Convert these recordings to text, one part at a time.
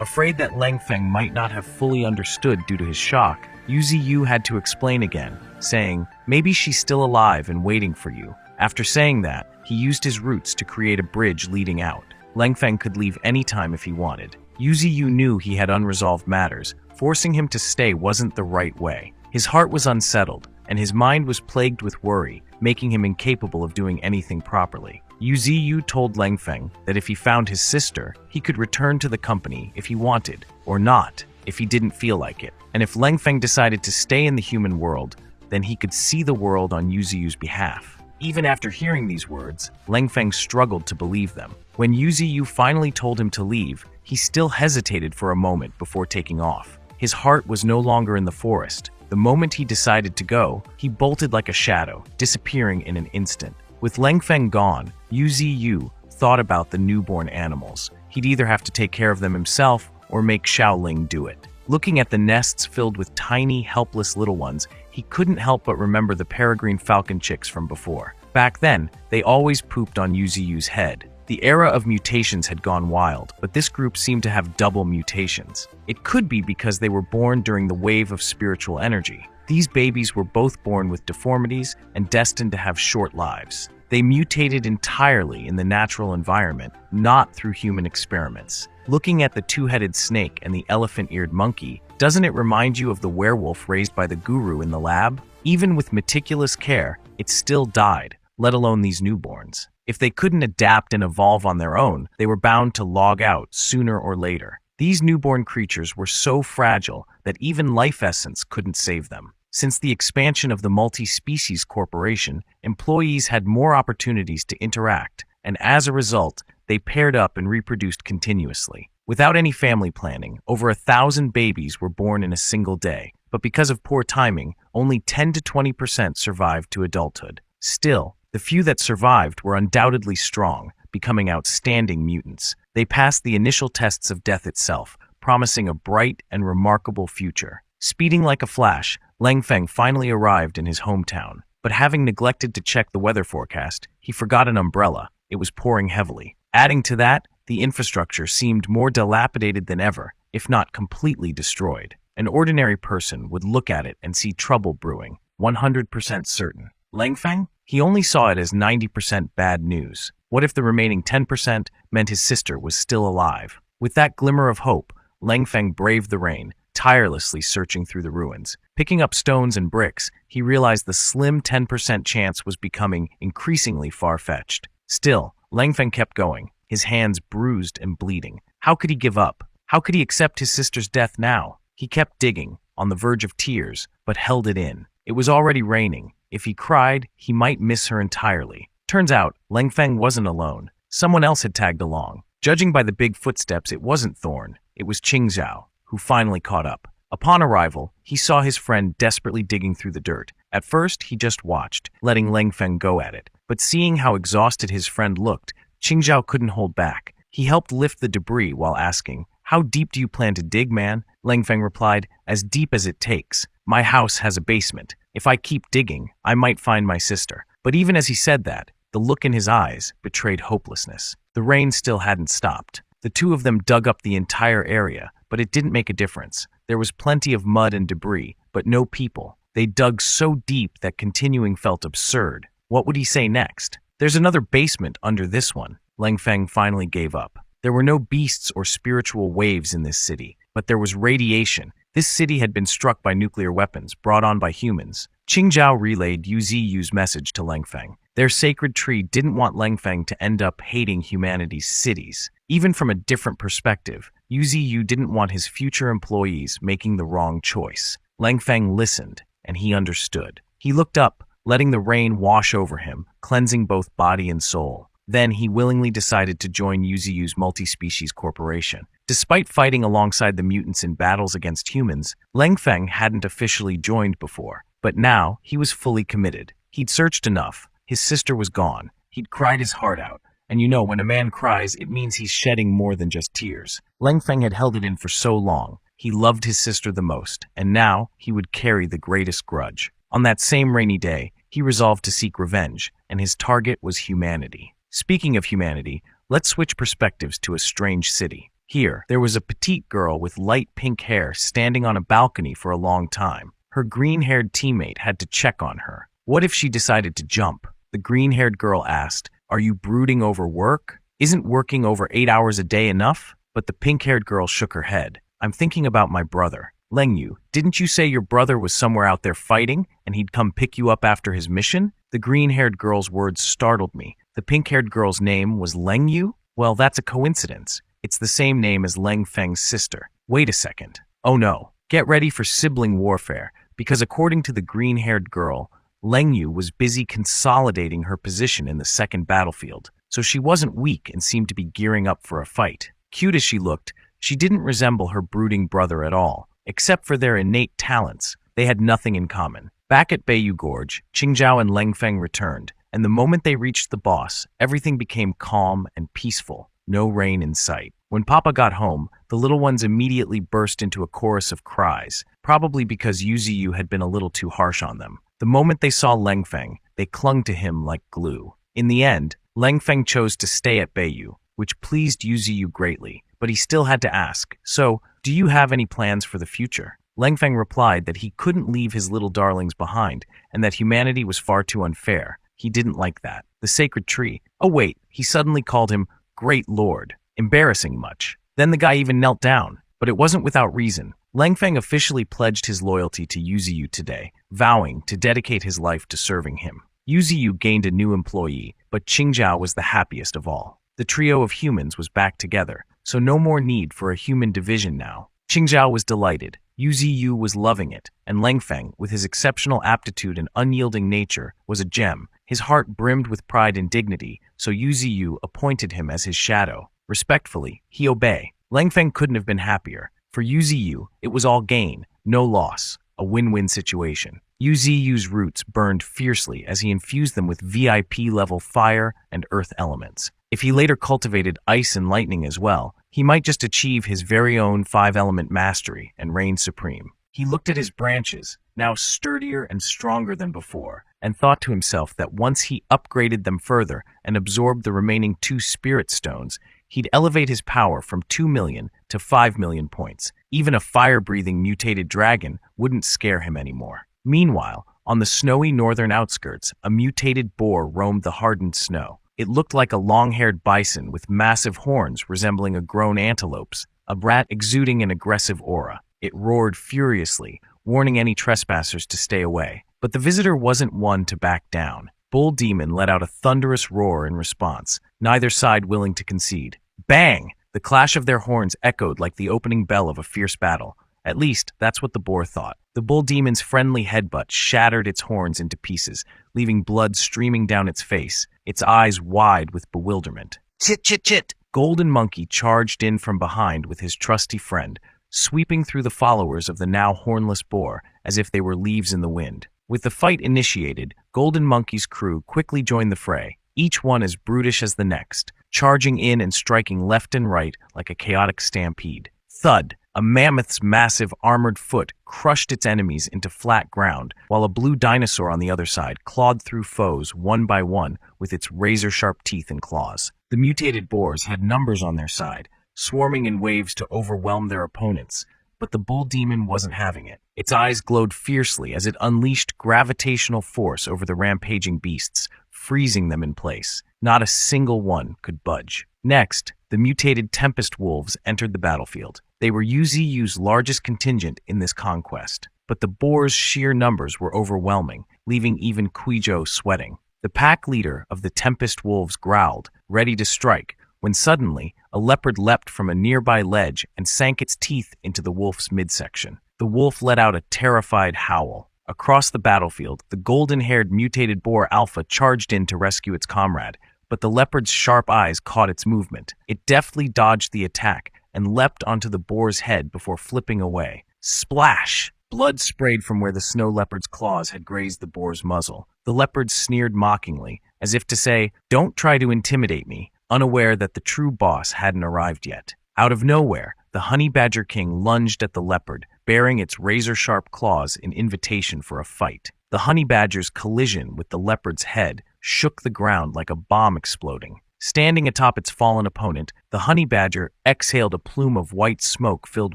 Afraid that Langfeng might not have fully understood due to his shock, Yu had to explain again, saying, "Maybe she's still alive and waiting for you." After saying that, he used his roots to create a bridge leading out. Langfeng could leave anytime if he wanted. Yu knew he had unresolved matters. Forcing him to stay wasn't the right way. His heart was unsettled, and his mind was plagued with worry, making him incapable of doing anything properly. Yu told Langfeng that if he found his sister, he could return to the company if he wanted, or not, if he didn't feel like it. And if Langfeng decided to stay in the human world, then he could see the world on Yu's behalf. Even after hearing these words, Langfeng struggled to believe them. When Yu finally told him to leave, he still hesitated for a moment before taking off. His heart was no longer in the forest. The moment he decided to go, he bolted like a shadow, disappearing in an instant. With Langfeng gone, Yu thought about the newborn animals. He'd either have to take care of them himself or make Xiaoling do it. Looking at the nests filled with tiny, helpless little ones, he couldn't help but remember the peregrine falcon chicks from before. Back then, they always pooped on Yu's head. The era of mutations had gone wild, but this group seemed to have double mutations. It could be because they were born during the wave of spiritual energy. These babies were both born with deformities and destined to have short lives. They mutated entirely in the natural environment, not through human experiments. Looking at the two-headed snake and the elephant-eared monkey, doesn't it remind you of the werewolf raised by the guru in the lab? Even with meticulous care, it still died, let alone these newborns. If they couldn't adapt and evolve on their own, they were bound to log out sooner or later. These newborn creatures were so fragile that even life essence couldn't save them. Since the expansion of the multi-species corporation, employees had more opportunities to interact, and as a result, they paired up and reproduced continuously. Without any family planning, over 1,000 babies were born in a single day, but because of poor timing, only 10 to 20% survived to adulthood. Still, the few that survived were undoubtedly strong, becoming outstanding mutants. They passed the initial tests of death itself, promising a bright and remarkable future. Speeding like a flash, Langfeng finally arrived in his hometown. But having neglected to check the weather forecast, he forgot an umbrella. It was pouring heavily. Adding to that, the infrastructure seemed more dilapidated than ever, if not completely destroyed. An ordinary person would look at it and see trouble brewing, 100% certain. Langfeng? He only saw it as 90% bad news. What if the remaining 10% meant his sister was still alive? With that glimmer of hope, Langfeng braved the rain, tirelessly searching through the ruins. Picking up stones and bricks, he realized the slim 10% chance was becoming increasingly far-fetched. Still, Langfeng kept going, his hands bruised and bleeding. How could he give up? How could he accept his sister's death now? He kept digging, on the verge of tears, but held it in. It was already raining. If he cried, he might miss her entirely. Turns out, Langfeng wasn't alone. Someone else had tagged along. Judging by the big footsteps, it wasn't Thorn. It was Qingzhao, who finally caught up. Upon arrival, he saw his friend desperately digging through the dirt. At first, he just watched, letting Langfeng go at it. But seeing how exhausted his friend looked, Qingzhao couldn't hold back. He helped lift the debris while asking, "How deep do you plan to dig, man?" Langfeng replied, "As deep as it takes. My house has a basement. If I keep digging, I might find my sister." But even as he said that, the look in his eyes betrayed hopelessness. The rain still hadn't stopped. The two of them dug up the entire area, but it didn't make a difference. There was plenty of mud and debris, but no people. They dug so deep that continuing felt absurd. What would he say next? "There's another basement under this one." Langfeng finally gave up. There were no beasts or spiritual waves in this city, but there was radiation. This city had been struck by nuclear weapons brought on by humans. Qingzhao relayed Yu's message to Langfeng. Their sacred tree didn't want Langfeng to end up hating humanity's cities. Even from a different perspective, Yu didn't want his future employees making the wrong choice. Langfeng listened, and he understood. He looked up, letting the rain wash over him, cleansing both body and soul. Then he willingly decided to join Yu's multi-species corporation. Despite fighting alongside the mutants in battles against humans, Langfeng hadn't officially joined before. But now, he was fully committed. He'd searched enough. His sister was gone. He'd cried his heart out. And you know, when a man cries, it means he's shedding more than just tears. Langfeng had held it in for so long. He loved his sister the most, and now he would carry the greatest grudge. On that same rainy day, he resolved to seek revenge, and his target was humanity. Speaking of humanity, let's switch perspectives to a strange city. Here, there was a petite girl with light pink hair standing on a balcony for a long time. Her green-haired teammate had to check on her. What if she decided to jump? The green-haired girl asked, "Are you brooding over work? Isn't working over 8 hours a day enough?" But the pink-haired girl shook her head. "I'm thinking about my brother. Lengyu, didn't you say your brother was somewhere out there fighting and he'd come pick you up after his mission?" The green-haired girl's words startled me. The pink-haired girl's name was Lengyu? Well, that's a coincidence. It's the same name as Leng Feng's sister. Wait a second. Oh no. Get ready for sibling warfare, because according to the green-haired girl, Lengyu was busy consolidating her position in the second battlefield, so she wasn't weak and seemed to be gearing up for a fight. Cute as she looked, she didn't resemble her brooding brother at all. Except for their innate talents, they had nothing in common. Back at Beiyu Gorge, Qingzhao and Leng Feng returned, and the moment they reached the boss, everything became calm and peaceful. No rain in sight. When Papa got home, the little ones immediately burst into a chorus of cries, probably because Yuziyu had been a little too harsh on them. The moment they saw Leng Feng, they clung to him like glue. In the end, Leng Feng chose to stay at Beiyu, which pleased Yuziyu greatly, but he still had to ask, "So, do you have any plans for the future?" Leng Feng replied that he couldn't leave his little darlings behind, and that humanity was far too unfair. He didn't like that. The sacred tree. Oh wait, he suddenly called him Great Lord. Embarrassing much. Then the guy even knelt down. But it wasn't without reason. Leng Feng officially pledged his loyalty to Yuziyu today, vowing to dedicate his life to serving him. Yuziyu gained a new employee, but Qingzhao was the happiest of all. The trio of humans was back together, so no more need for a human division now. Qingzhao was delighted, Yuziyu was loving it, and Leng Feng, with his exceptional aptitude and unyielding nature, was a gem. His heart brimmed with pride and dignity, so Yuziyu appointed him as his shadow. Respectfully, he obeyed. Leng Feng couldn't have been happier. For Yuziyu, it was all gain, no loss, a win-win situation. Yuziyu's roots burned fiercely as he infused them with VIP-level fire and earth elements. If he later cultivated ice and lightning as well, he might just achieve his very own 5-element mastery and reign supreme. He looked at his branches, now sturdier and stronger than before, and thought to himself that once he upgraded them further and absorbed the remaining 2 spirit stones, he'd elevate his power from 2 million to 5 million points. Even a fire-breathing mutated dragon wouldn't scare him anymore. Meanwhile, on the snowy northern outskirts, a mutated boar roamed the hardened snow. It looked like a long-haired bison with massive horns resembling a grown antelope's, a rat exuding an aggressive aura. It roared furiously, warning any trespassers to stay away. But the visitor wasn't one to back down. Bull Demon let out a thunderous roar in response, neither side willing to concede. Bang! The clash of their horns echoed like the opening bell of a fierce battle. At least, that's what the boar thought. The bull demon's friendly headbutt shattered its horns into pieces, leaving blood streaming down its face, its eyes wide with bewilderment. Chit, chit, chit! Golden Monkey charged in from behind with his trusty friend, sweeping through the followers of the now hornless boar as if they were leaves in the wind. With the fight initiated, Golden Monkey's crew quickly joined the fray, each one as brutish as the next, charging in and striking left and right like a chaotic stampede. Thud! A mammoth's massive armored foot crushed its enemies into flat ground, while a blue dinosaur on the other side clawed through foes one by one with its razor-sharp teeth and claws. The mutated boars had numbers on their side, swarming in waves to overwhelm their opponents, but the bull demon wasn't having it. Its eyes glowed fiercely as it unleashed gravitational force over the rampaging beasts, freezing them in place. Not a single one could budge. Next, the mutated Tempest Wolves entered the battlefield. They were Yuziyu's largest contingent in this conquest, but the boars' sheer numbers were overwhelming, leaving even Kuijo sweating. The pack leader of the Tempest Wolves growled, ready to strike, when suddenly a leopard leapt from a nearby ledge and sank its teeth into the wolf's midsection. The wolf let out a terrified howl. Across the battlefield, the golden-haired mutated boar Alpha charged in to rescue its comrade, but the leopard's sharp eyes caught its movement. It deftly dodged the attack and leapt onto the boar's head before flipping away. Splash! Blood sprayed from where the snow leopard's claws had grazed the boar's muzzle. The leopard sneered mockingly, as if to say, "Don't try to intimidate me," unaware that the true boss hadn't arrived yet. Out of nowhere, the honey badger king lunged at the leopard, bearing its razor-sharp claws in invitation for a fight. The honey badger's collision with the leopard's head shook the ground like a bomb exploding. Standing atop its fallen opponent, the honey badger exhaled a plume of white smoke filled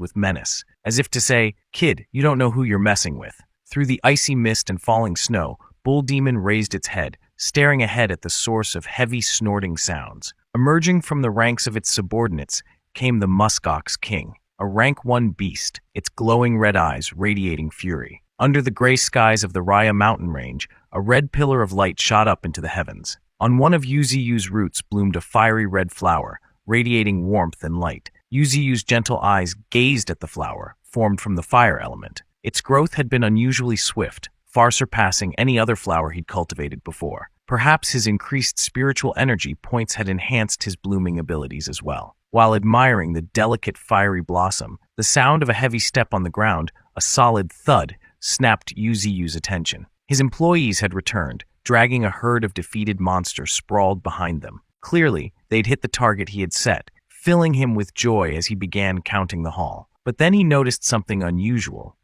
with menace, as if to say, "Kid, you don't know who you're messing with." Through the icy mist and falling snow, Bull Demon raised its head, staring ahead at the source of heavy snorting sounds. Emerging from the ranks of its subordinates came the muskox king, a rank 1 beast, its glowing red eyes radiating fury. Under the gray skies of the Raya mountain range, a red pillar of light shot up into the heavens. On one of Yuzi-Yu's roots bloomed a fiery red flower, radiating warmth and light. Yuzi-Yu's gentle eyes gazed at the flower, formed from the fire element. Its growth had been unusually swift, far surpassing any other flower he'd cultivated before. Perhaps his increased spiritual energy points had enhanced his blooming abilities as well. While admiring the delicate fiery blossom, the sound of a heavy step on the ground, a solid thud, snapped Yuzi-Yu's attention. His employees had returned, dragging a herd of defeated monsters sprawled behind them. Clearly, they'd hit the target he had set, filling him with joy as he began counting the haul. But then he noticed something unusual.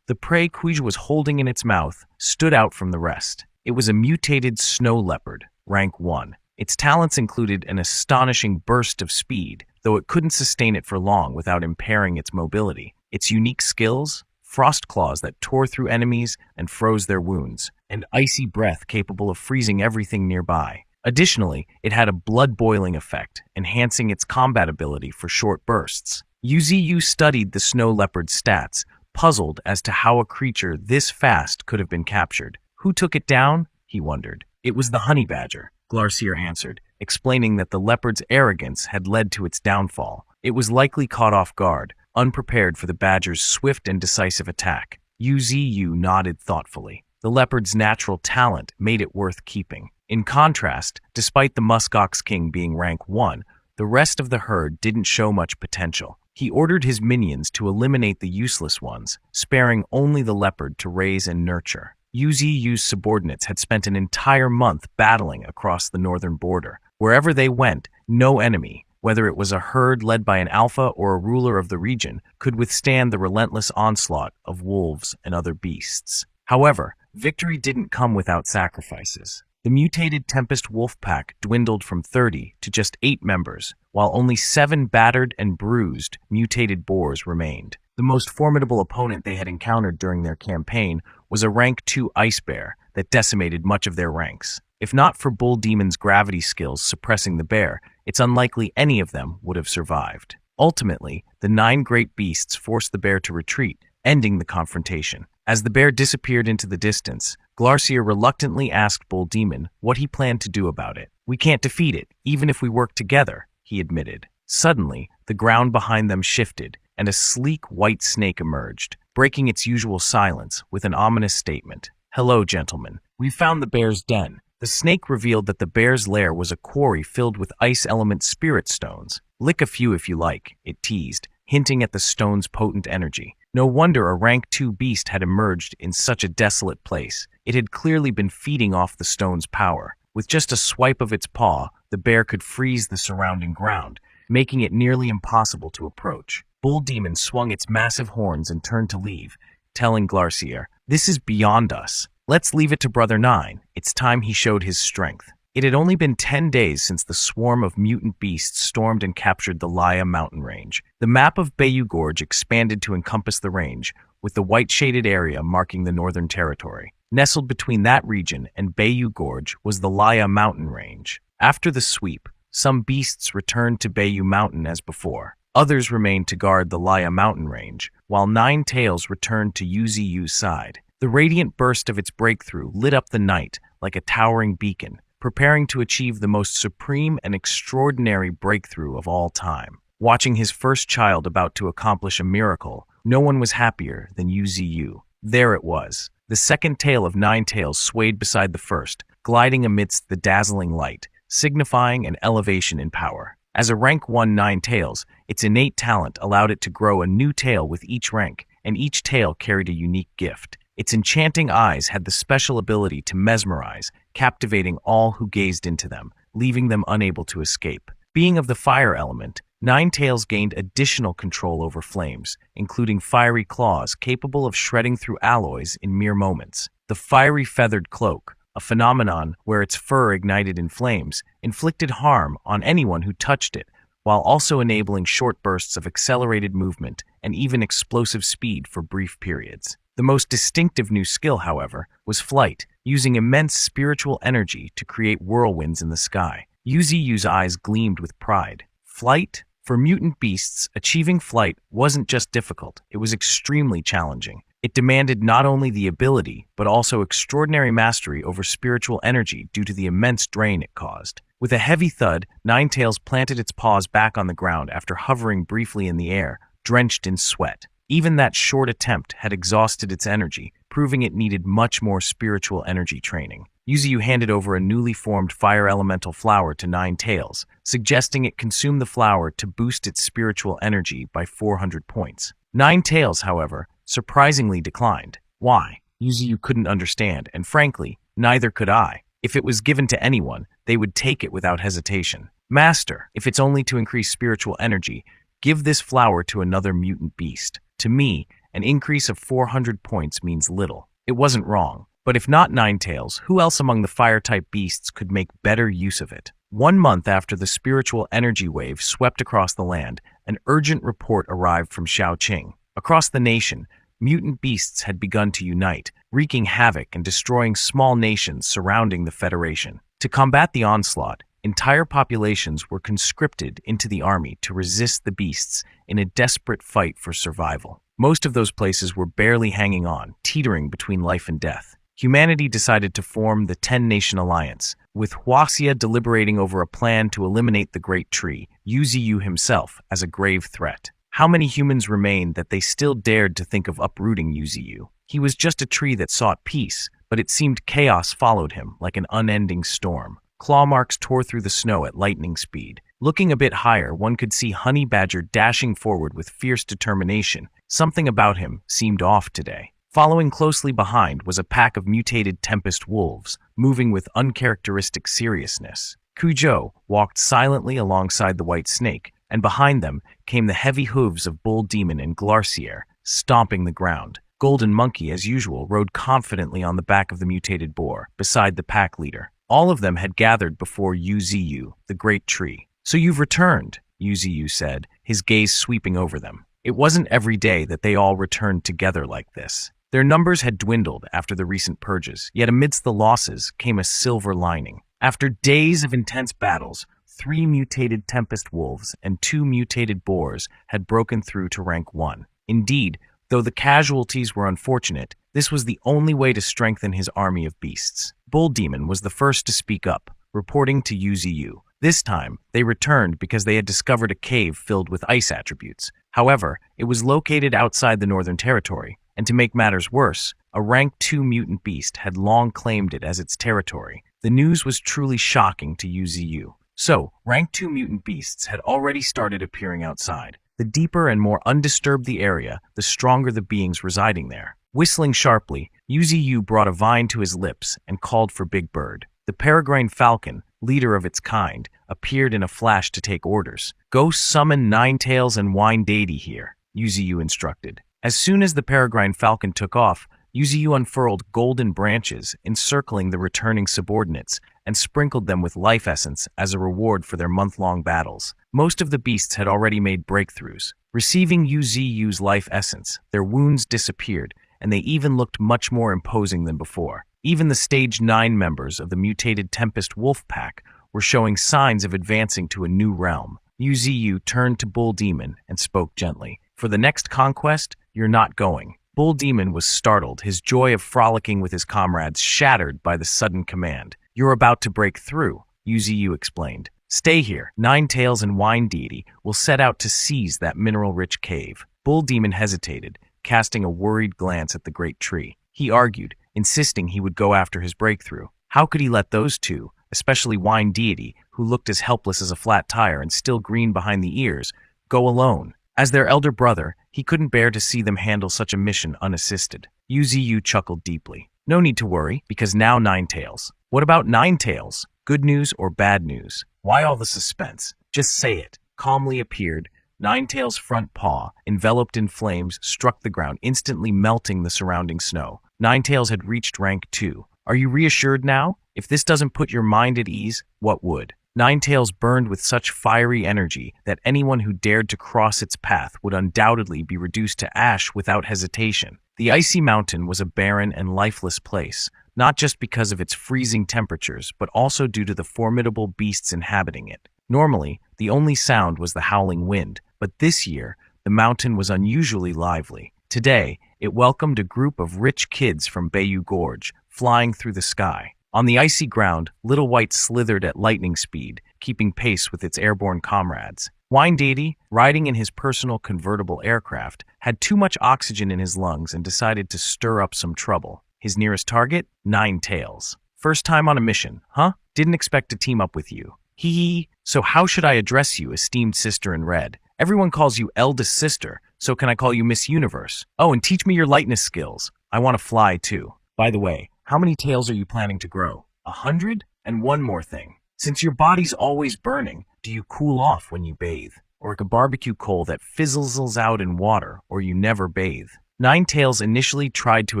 The prey Quij was holding in its mouth stood out from the rest. It was a mutated snow leopard, rank 1. Its talents included an astonishing burst of speed, though it couldn't sustain it for long without impairing its mobility. Its unique skills? Frost claws that tore through enemies and froze their wounds, and icy breath capable of freezing everything nearby. Additionally, it had a blood-boiling effect, enhancing its combat ability for short bursts. Yuzi-Yu studied the snow leopard's stats, puzzled as to how a creature this fast could have been captured. Who took it down? He wondered. It was the honey badger, Glarcier answered, explaining that the leopard's arrogance had led to its downfall. It was likely caught off guard, unprepared for the badger's swift and decisive attack. Yuzi-Yu nodded thoughtfully. The leopard's natural talent made it worth keeping. In contrast, despite the muskox king being rank 1, the rest of the herd didn't show much potential. He ordered his minions to eliminate the useless ones, sparing only the leopard to raise and nurture. Yuzi-Yu's subordinates had spent an entire month battling across the northern border. Wherever they went, no enemy, whether it was a herd led by an alpha or a ruler of the region, could withstand the relentless onslaught of wolves and other beasts. However, victory didn't come without sacrifices. The mutated Tempest wolf pack dwindled from 30 to just 8 members, while only 7 battered and bruised mutated boars remained. The most formidable opponent they had encountered during their campaign was a rank 2 ice bear that decimated much of their ranks. If not for Bull Demon's gravity skills suppressing the bear, it's unlikely any of them would have survived. Ultimately, the 9 great beasts forced the bear to retreat, ending the confrontation. As the bear disappeared into the distance, Glarcier reluctantly asked Bull Demon what he planned to do about it. "We can't defeat it, even if we work together," he admitted. Suddenly, the ground behind them shifted, and a sleek white snake emerged, breaking its usual silence with an ominous statement. "Hello, gentlemen. We've found the bear's den." The snake revealed that the bear's lair was a quarry filled with ice element spirit stones. "Lick a few if you like," it teased, hinting at the stone's potent energy. No wonder a rank 2 beast had emerged in such a desolate place. It had clearly been feeding off the stone's power. With just a swipe of its paw, the bear could freeze the surrounding ground, making it nearly impossible to approach. Bull Demon swung its massive horns and turned to leave, telling Glarcier, "This is beyond us. Let's leave it to Brother 9. It's time he showed his strength." It had only been 10 days since the swarm of mutant beasts stormed and captured the Laya mountain range. The map of Bayou Gorge expanded to encompass the range, with the white-shaded area marking the northern territory. Nestled between that region and Bayou Gorge was the Laya mountain range. After the sweep, some beasts returned to Bayou Mountain as before. Others remained to guard the Laya mountain range, while 9 Tails returned to Yuzi-Yu's side. The radiant burst of its breakthrough lit up the night like a towering beacon, preparing to achieve the most supreme and extraordinary breakthrough of all time. Watching his first child about to accomplish a miracle, no one was happier than Yuzi-Yu. There it was. The second tail of 9 Tails swayed beside the first, gliding amidst the dazzling light, signifying an elevation in power. As a rank 1 9 Tails, its innate talent allowed it to grow a new tail with each rank, and each tail carried a unique gift. Its enchanting eyes had the special ability to mesmerize, captivating all who gazed into them, leaving them unable to escape. Being of the fire element, 9 Tails gained additional control over flames, including fiery claws capable of shredding through alloys in mere moments. The fiery feathered cloak, a phenomenon where its fur ignited in flames, inflicted harm on anyone who touched it, while also enabling short bursts of accelerated movement and even explosive speed for brief periods. The most distinctive new skill, however, was flight, using immense spiritual energy to create whirlwinds in the sky. Yuzi's eyes gleamed with pride. Flight? For mutant beasts, achieving flight wasn't just difficult, it was extremely challenging. It demanded not only the ability, but also extraordinary mastery over spiritual energy due to the immense drain it caused. With a heavy thud, Ninetails planted its paws back on the ground after hovering briefly in the air, drenched in sweat. Even that short attempt had exhausted its energy, proving it needed much more spiritual energy training. Yuzu handed over a newly formed fire elemental flower to Ninetails, suggesting it consume the flower to boost its spiritual energy by 400 points. Ninetails, however, surprisingly declined. Why? Yuzu couldn't understand, and frankly, neither could I. If it was given to anyone, they would take it without hesitation. Master, if it's only to increase spiritual energy, give this flower to another mutant beast. To me, an increase of 400 points means little. It wasn't wrong. But if not Ninetails, who else among the fire-type beasts could make better use of it? 1 month after the spiritual energy wave swept across the land, an urgent report arrived from Shaoqing. Across the nation, mutant beasts had begun to unite, wreaking havoc and destroying small nations surrounding the Federation. To combat the onslaught, entire populations were conscripted into the army to resist the beasts in a desperate fight for survival. Most of those places were barely hanging on, teetering between life and death. Humanity decided to form the 10-Nation Alliance, with Huaxia deliberating over a plan to eliminate the Great Tree, Yuziyu himself, as a grave threat. How many humans remained that they still dared to think of uprooting Yuziyu? He was just a tree that sought peace, but it seemed chaos followed him like an unending storm. Claw marks tore through the snow at lightning speed. Looking a bit higher, one could see Honey Badger dashing forward with fierce determination. Something about him seemed off today. Following closely behind was a pack of mutated tempest wolves, moving with uncharacteristic seriousness. Kuzhou walked silently alongside the white snake, and behind them came the heavy hooves of Bull Demon and Glacier, stomping the ground. Golden Monkey, as usual, rode confidently on the back of the mutated boar, beside the pack leader. All of them had gathered before Yuziyu, the great tree. "So you've returned," Yuziyu said, his gaze sweeping over them. It wasn't every day that they all returned together like this. Their numbers had dwindled after the recent purges, yet amidst the losses came a silver lining. After days of intense battles, 3 mutated tempest wolves and 2 mutated boars had broken through to rank 1. Indeed, though the casualties were unfortunate, this was the only way to strengthen his army of beasts. Bull Demon was the first to speak up, reporting to Yuziyu. This time, they returned because they had discovered a cave filled with ice attributes. However, it was located outside the Northern Territory, and to make matters worse, a rank 2 mutant beast had long claimed it as its territory. The news was truly shocking to Yuziyu. So, rank 2 mutant beasts had already started appearing outside. The deeper and more undisturbed the area, the stronger the beings residing there. Whistling sharply, Yuziyu brought a vine to his lips and called for Big Bird. The peregrine falcon, leader of its kind, appeared in a flash to take orders. "Go summon Ninetails and Wine Deity here," Yuziyu instructed. As soon as the peregrine falcon took off, Yuziyu unfurled golden branches encircling the returning subordinates and sprinkled them with life essence as a reward for their month-long battles. Most of the beasts had already made breakthroughs. Receiving Yuziyu's life essence, their wounds disappeared, and they even looked much more imposing than before. Even the Stage 9 members of the mutated Tempest Wolf Pack were showing signs of advancing to a new realm. Yuziyu turned to Bull Demon and spoke gently. "For the next conquest, you're not going." Bull Demon was startled, his joy of frolicking with his comrades shattered by the sudden command. "You're about to break through," Yuziyu explained. "Stay here. Ninetails and Wine Deity will set out to seize that mineral-rich cave." Bull Demon hesitated, casting a worried glance at the great tree. He argued, insisting he would go after his breakthrough. How could he let those two, especially Wine Deity, who looked as helpless as a flat tire and still green behind the ears, go alone? As their elder brother, he couldn't bear to see them handle such a mission unassisted. Yuziyu chuckled deeply. "No need to worry, because now Ninetails." "What about Ninetails? Good news or bad news? Why all the suspense? Just say it." Calmly appeared. Ninetails' front paw, enveloped in flames, struck the ground, instantly melting the surrounding snow. Ninetails had reached rank 2, Are you reassured now? If this doesn't put your mind at ease, what would? Ninetails burned with such fiery energy that anyone who dared to cross its path would undoubtedly be reduced to ash without hesitation. The icy mountain was a barren and lifeless place, not just because of its freezing temperatures, but also due to the formidable beasts inhabiting it. Normally, the only sound was the howling wind, but this year, the mountain was unusually lively. Today, it welcomed a group of rich kids from Bayou Gorge, flying through the sky. On the icy ground, Little White slithered at lightning speed, keeping pace with its airborne comrades. Wine Deity, riding in his personal convertible aircraft, had too much oxygen in his lungs and decided to stir up some trouble. His nearest target? Ninetails. First time on a mission, huh? Didn't expect to team up with you. Hee hee. So how should I address you, esteemed sister in red? Everyone calls you eldest sister, so can I call you Miss Universe? Oh, and teach me your lightness skills. I want to fly too. By the way, how many tails are you planning to grow? 100? And one more thing. Since your body's always burning, do you cool off when you bathe? Or like a barbecue coal that fizzles out in water, or you never bathe? Ninetails initially tried to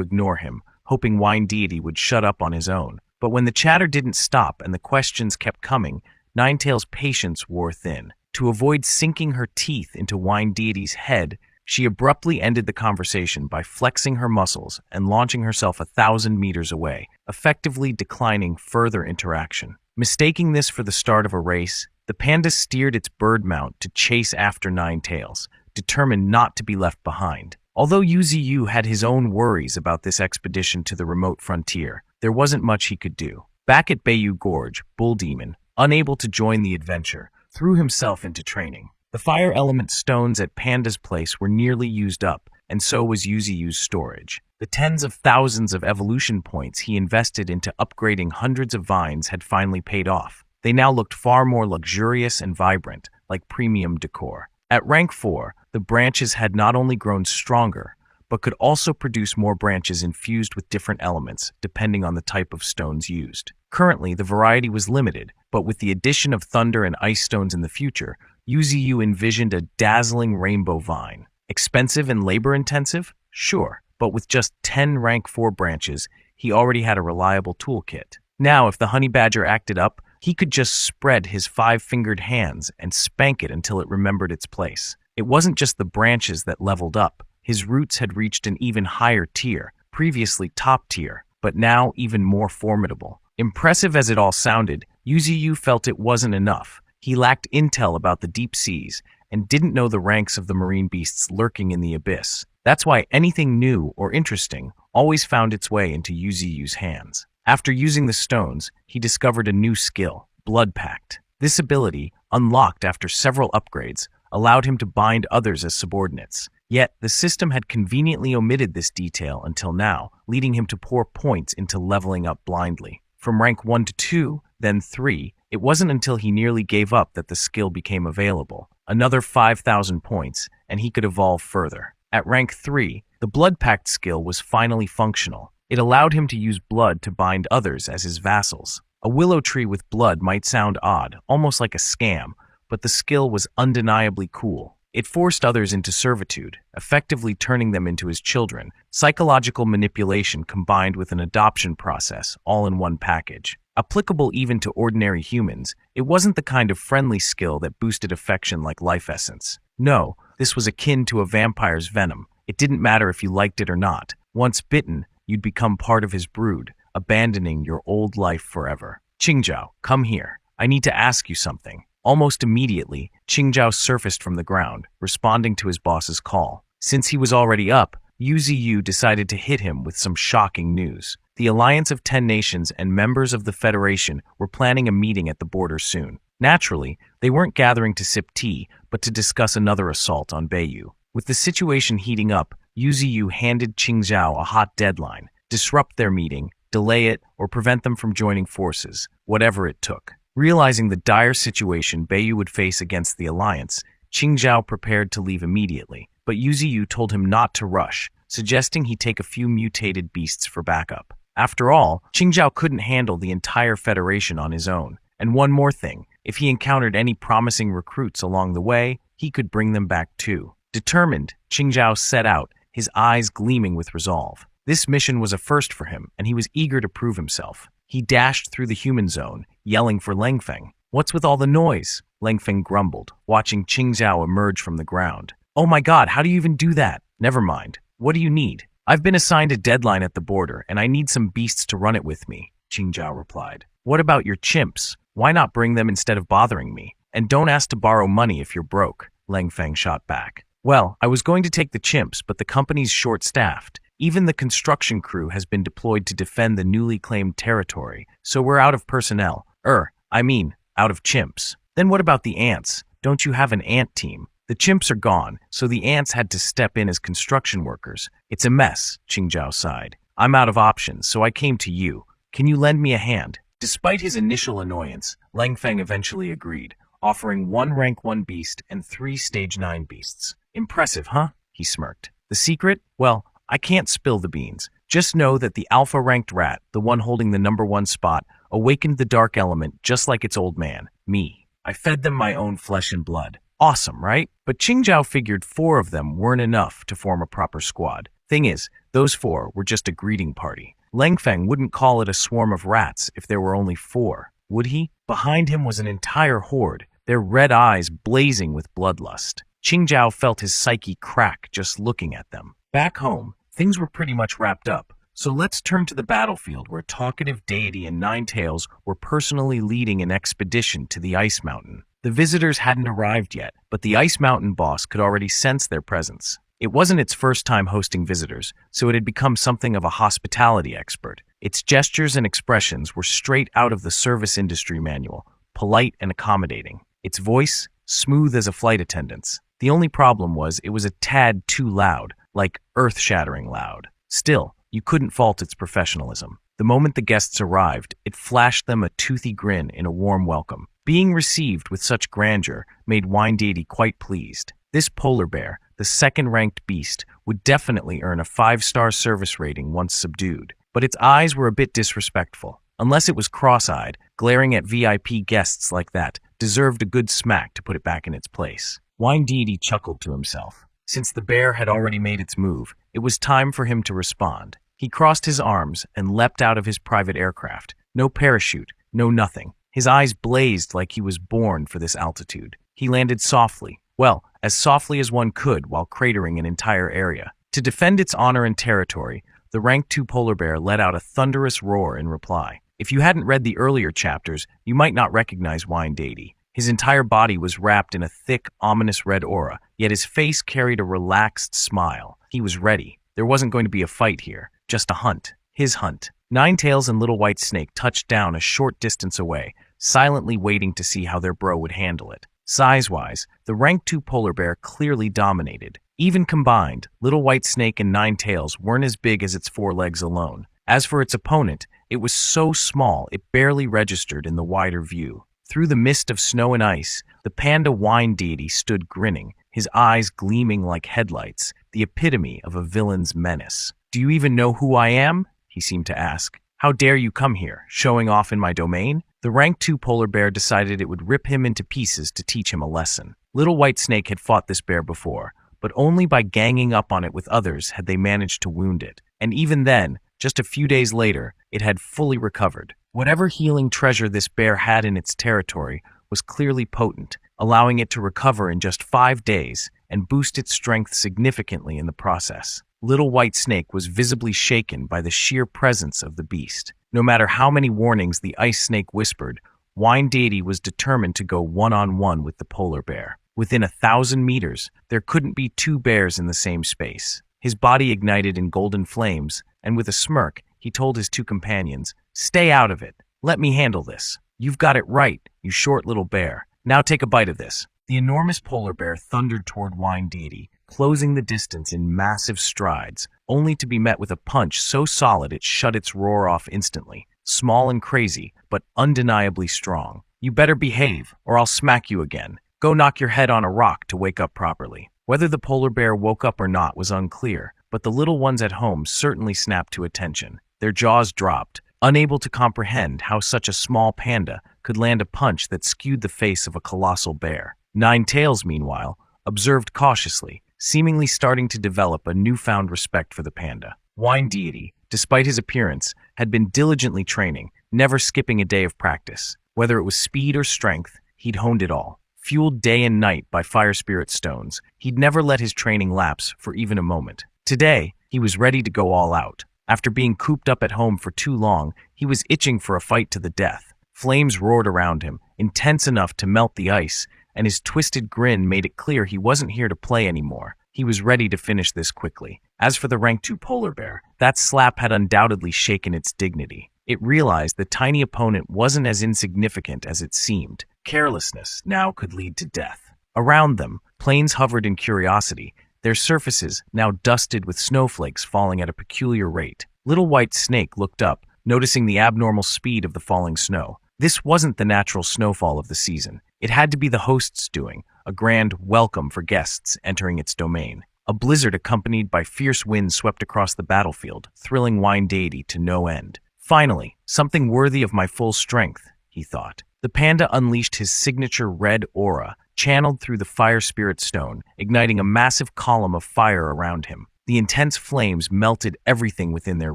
ignore him, hoping Wine Deity would shut up on his own. But when the chatter didn't stop and the questions kept coming, Ninetails' patience wore thin. To avoid sinking her teeth into Wine Deity's head, she abruptly ended the conversation by flexing her muscles and launching herself 1,000 meters away, effectively declining further interaction. Mistaking this for the start of a race, the panda steered its bird mount to chase after Ninetails, determined not to be left behind. Although Yuzi had his own worries about this expedition to the remote frontier, there wasn't much he could do. Back at Bayou Gorge, Bull Demon, unable to join the adventure, threw himself into training. The fire element stones at Panda's place were nearly used up, and so was Yuzi's storage. The tens of thousands of evolution points he invested into upgrading hundreds of vines had finally paid off. They now looked far more luxurious and vibrant, like premium decor. At rank 4, the branches had not only grown stronger, but could also produce more branches infused with different elements, depending on the type of stones used. Currently, the variety was limited, but with the addition of thunder and ice stones in the future, Yuzi envisioned a dazzling rainbow vine. Expensive and labor-intensive? Sure, but with just 10 rank 4 branches, he already had a reliable toolkit. Now, if the honey badger acted up, he could just spread his 5-fingered hands and spank it until it remembered its place. It wasn't just the branches that leveled up. His roots had reached an even higher tier, previously top tier, but now even more formidable. Impressive as it all sounded, Yuzi felt it wasn't enough. He lacked intel about the deep seas and didn't know the ranks of the marine beasts lurking in the abyss. That's why anything new or interesting always found its way into Yuzi's hands. After using the stones, he discovered a new skill, Blood Pact. This ability, unlocked after several upgrades, allowed him to bind others as subordinates. Yet, the system had conveniently omitted this detail until now, leading him to pour points into leveling up blindly. From rank 1 to 2, then 3, it wasn't until he nearly gave up that the skill became available. Another 5,000 points, and he could evolve further. At rank 3, the Blood Pact skill was finally functional. It allowed him to use blood to bind others as his vassals. A willow tree with blood might sound odd, almost like a scam, but the skill was undeniably cool. It forced others into servitude, effectively turning them into his children. Psychological manipulation combined with an adoption process, all in one package. Applicable even to ordinary humans, it wasn't the kind of friendly skill that boosted affection like life essence. No, this was akin to a vampire's venom. It didn't matter if you liked it or not. Once bitten, you'd become part of his brood, abandoning your old life forever. Qingzhao, come here. I need to ask you something. Almost immediately, Qingzhao surfaced from the ground, responding to his boss's call. Since he was already up, Yuzi decided to hit him with some shocking news. The Alliance of 10 Nations and members of the Federation were planning a meeting at the border soon. Naturally, they weren't gathering to sip tea, but to discuss another assault on Bayou. With the situation heating up, Yuzi handed Qingzhao a hot deadline: disrupt their meeting, delay it, or prevent them from joining forces, whatever it took. Realizing the dire situation Bayou would face against the Alliance, Qingzhao prepared to leave immediately, but Yuzi told him not to rush, suggesting he take a few mutated beasts for backup. After all, Qingzhao couldn't handle the entire Federation on his own. And one more thing, if he encountered any promising recruits along the way, he could bring them back too. Determined, Qingzhao set out, his eyes gleaming with resolve. This mission was a first for him, and he was eager to prove himself. He dashed through the human zone, yelling for Langfeng. "What's with all the noise?" Langfeng grumbled, watching Qingzhao emerge from the ground. "Oh my god, how do you even do that?" "Never mind. What do you need?" "I've been assigned a deadline at the border, and I need some beasts to run it with me," Qingzhao replied. "What about your chimps? Why not bring them instead of bothering me? And don't ask to borrow money if you're broke," Langfeng shot back. "Well, I was going to take the chimps, but the company's short-staffed. Even the construction crew has been deployed to defend the newly claimed territory, so we're out of personnel. Out of chimps." "Then what about the ants? Don't you have an ant team?" "The chimps are gone, so the ants had to step in as construction workers. It's a mess," Qingzhao sighed. "I'm out of options, so I came to you. Can you lend me a hand?" Despite his initial annoyance, Langfeng eventually agreed, offering 1 rank 1 beast and 3 stage 9 beasts. "Impressive, huh?" he smirked. "The secret? Well, I can't spill the beans. Just know that the alpha-ranked rat, the one holding the #1 spot, awakened the dark element just like its old man, me. I fed them my own flesh and blood. Awesome, right?" But Qingzhao figured 4 of them weren't enough to form a proper squad. Thing is, those 4 were just a greeting party. Langfeng wouldn't call it a swarm of rats if there were only 4, would he? Behind him was an entire horde, their red eyes blazing with bloodlust. Qingzhao felt his psyche crack just looking at them. Back home, things were pretty much wrapped up. So let's turn to the battlefield where talkative deity and Ninetails were personally leading an expedition to the Ice Mountain. The visitors hadn't arrived yet, but the Ice Mountain boss could already sense their presence. It wasn't its first time hosting visitors, so it had become something of a hospitality expert. Its gestures and expressions were straight out of the service industry manual, polite and accommodating. Its voice, smooth as a flight attendant's. The only problem was it was a tad too loud, like earth-shattering loud. Still, you couldn't fault its professionalism. The moment the guests arrived, it flashed them a toothy grin in a warm welcome. Being received with such grandeur made Wine Deity quite pleased. This polar bear, the second-ranked beast, would definitely earn a 5-star service rating once subdued. But its eyes were a bit disrespectful. Unless it was cross-eyed, glaring at VIP guests like that deserved a good smack to put it back in its place. Wine Deity chuckled to himself. Since the bear had already made its move, it was time for him to respond. He crossed his arms and leapt out of his private aircraft. No parachute, no nothing. His eyes blazed like he was born for this altitude. He landed softly, well, as softly as one could while cratering an entire area. To defend its honor and territory, the rank 2 polar bear let out a thunderous roar in reply. If you hadn't read the earlier chapters, you might not recognize Wine Deity. His entire body was wrapped in a thick, ominous red aura, yet his face carried a relaxed smile. He was ready. There wasn't going to be a fight here, just a hunt. His hunt. Ninetails and Little White Snake touched down a short distance away, silently waiting to see how their bro would handle it. Size-wise, the rank 2 polar bear clearly dominated. Even combined, Little White Snake and Ninetails weren't as big as its 4 legs alone. As for its opponent, it was so small it barely registered in the wider view. Through the mist of snow and ice, the panda Wine Deity stood grinning, his eyes gleaming like headlights, the epitome of a villain's menace. "Do you even know who I am?" he seemed to ask. "How dare you come here, showing off in my domain?" The rank 2 polar bear decided it would rip him into pieces to teach him a lesson. Little White Snake had fought this bear before, but only by ganging up on it with others had they managed to wound it. And even then, just a few days later, it had fully recovered. Whatever healing treasure this bear had in its territory was clearly potent, allowing it to recover in just 5 days and boost its strength significantly in the process. Little White Snake was visibly shaken by the sheer presence of the beast. No matter how many warnings the ice snake whispered, Wine Deity was determined to go one-on-one with the polar bear. Within 1,000 meters, there couldn't be 2 bears in the same space. His body ignited in golden flames, and with a smirk, he told his 2 companions, "Stay out of it. Let me handle this." "You've got it right, you short little bear. Now take a bite of this." The enormous polar bear thundered toward Wine Deity, closing the distance in massive strides, only to be met with a punch so solid it shut its roar off instantly. Small and crazy, but undeniably strong. "You better behave, or I'll smack you again. Go knock your head on a rock to wake up properly." Whether the polar bear woke up or not was unclear, but the little ones at home certainly snapped to attention. Their jaws dropped, unable to comprehend how such a small panda could land a punch that skewed the face of a colossal bear. Ninetails, meanwhile, observed cautiously, seemingly starting to develop a newfound respect for the panda. Wine Deity, despite his appearance, had been diligently training, never skipping a day of practice. Whether it was speed or strength, he'd honed it all. Fueled day and night by fire spirit stones, he'd never let his training lapse for even a moment. Today, he was ready to go all out. After being cooped up at home for too long, he was itching for a fight to the death. Flames roared around him, intense enough to melt the ice, and his twisted grin made it clear he wasn't here to play anymore. He was ready to finish this quickly. As for the rank 2 polar bear, that slap had undoubtedly shaken its dignity. It realized the tiny opponent wasn't as insignificant as it seemed. Carelessness now could lead to death. Around them, planes hovered in curiosity, their surfaces now dusted with snowflakes falling at a peculiar rate. Little White Snake looked up, noticing the abnormal speed of the falling snow. This wasn't the natural snowfall of the season. It had to be the host's doing, a grand welcome for guests entering its domain. A blizzard accompanied by fierce winds swept across the battlefield, thrilling Wine Deity to no end. Finally, something worthy of my full strength, he thought. The panda unleashed his signature red aura, channeled through the fire spirit stone, igniting a massive column of fire around him. The intense flames melted everything within their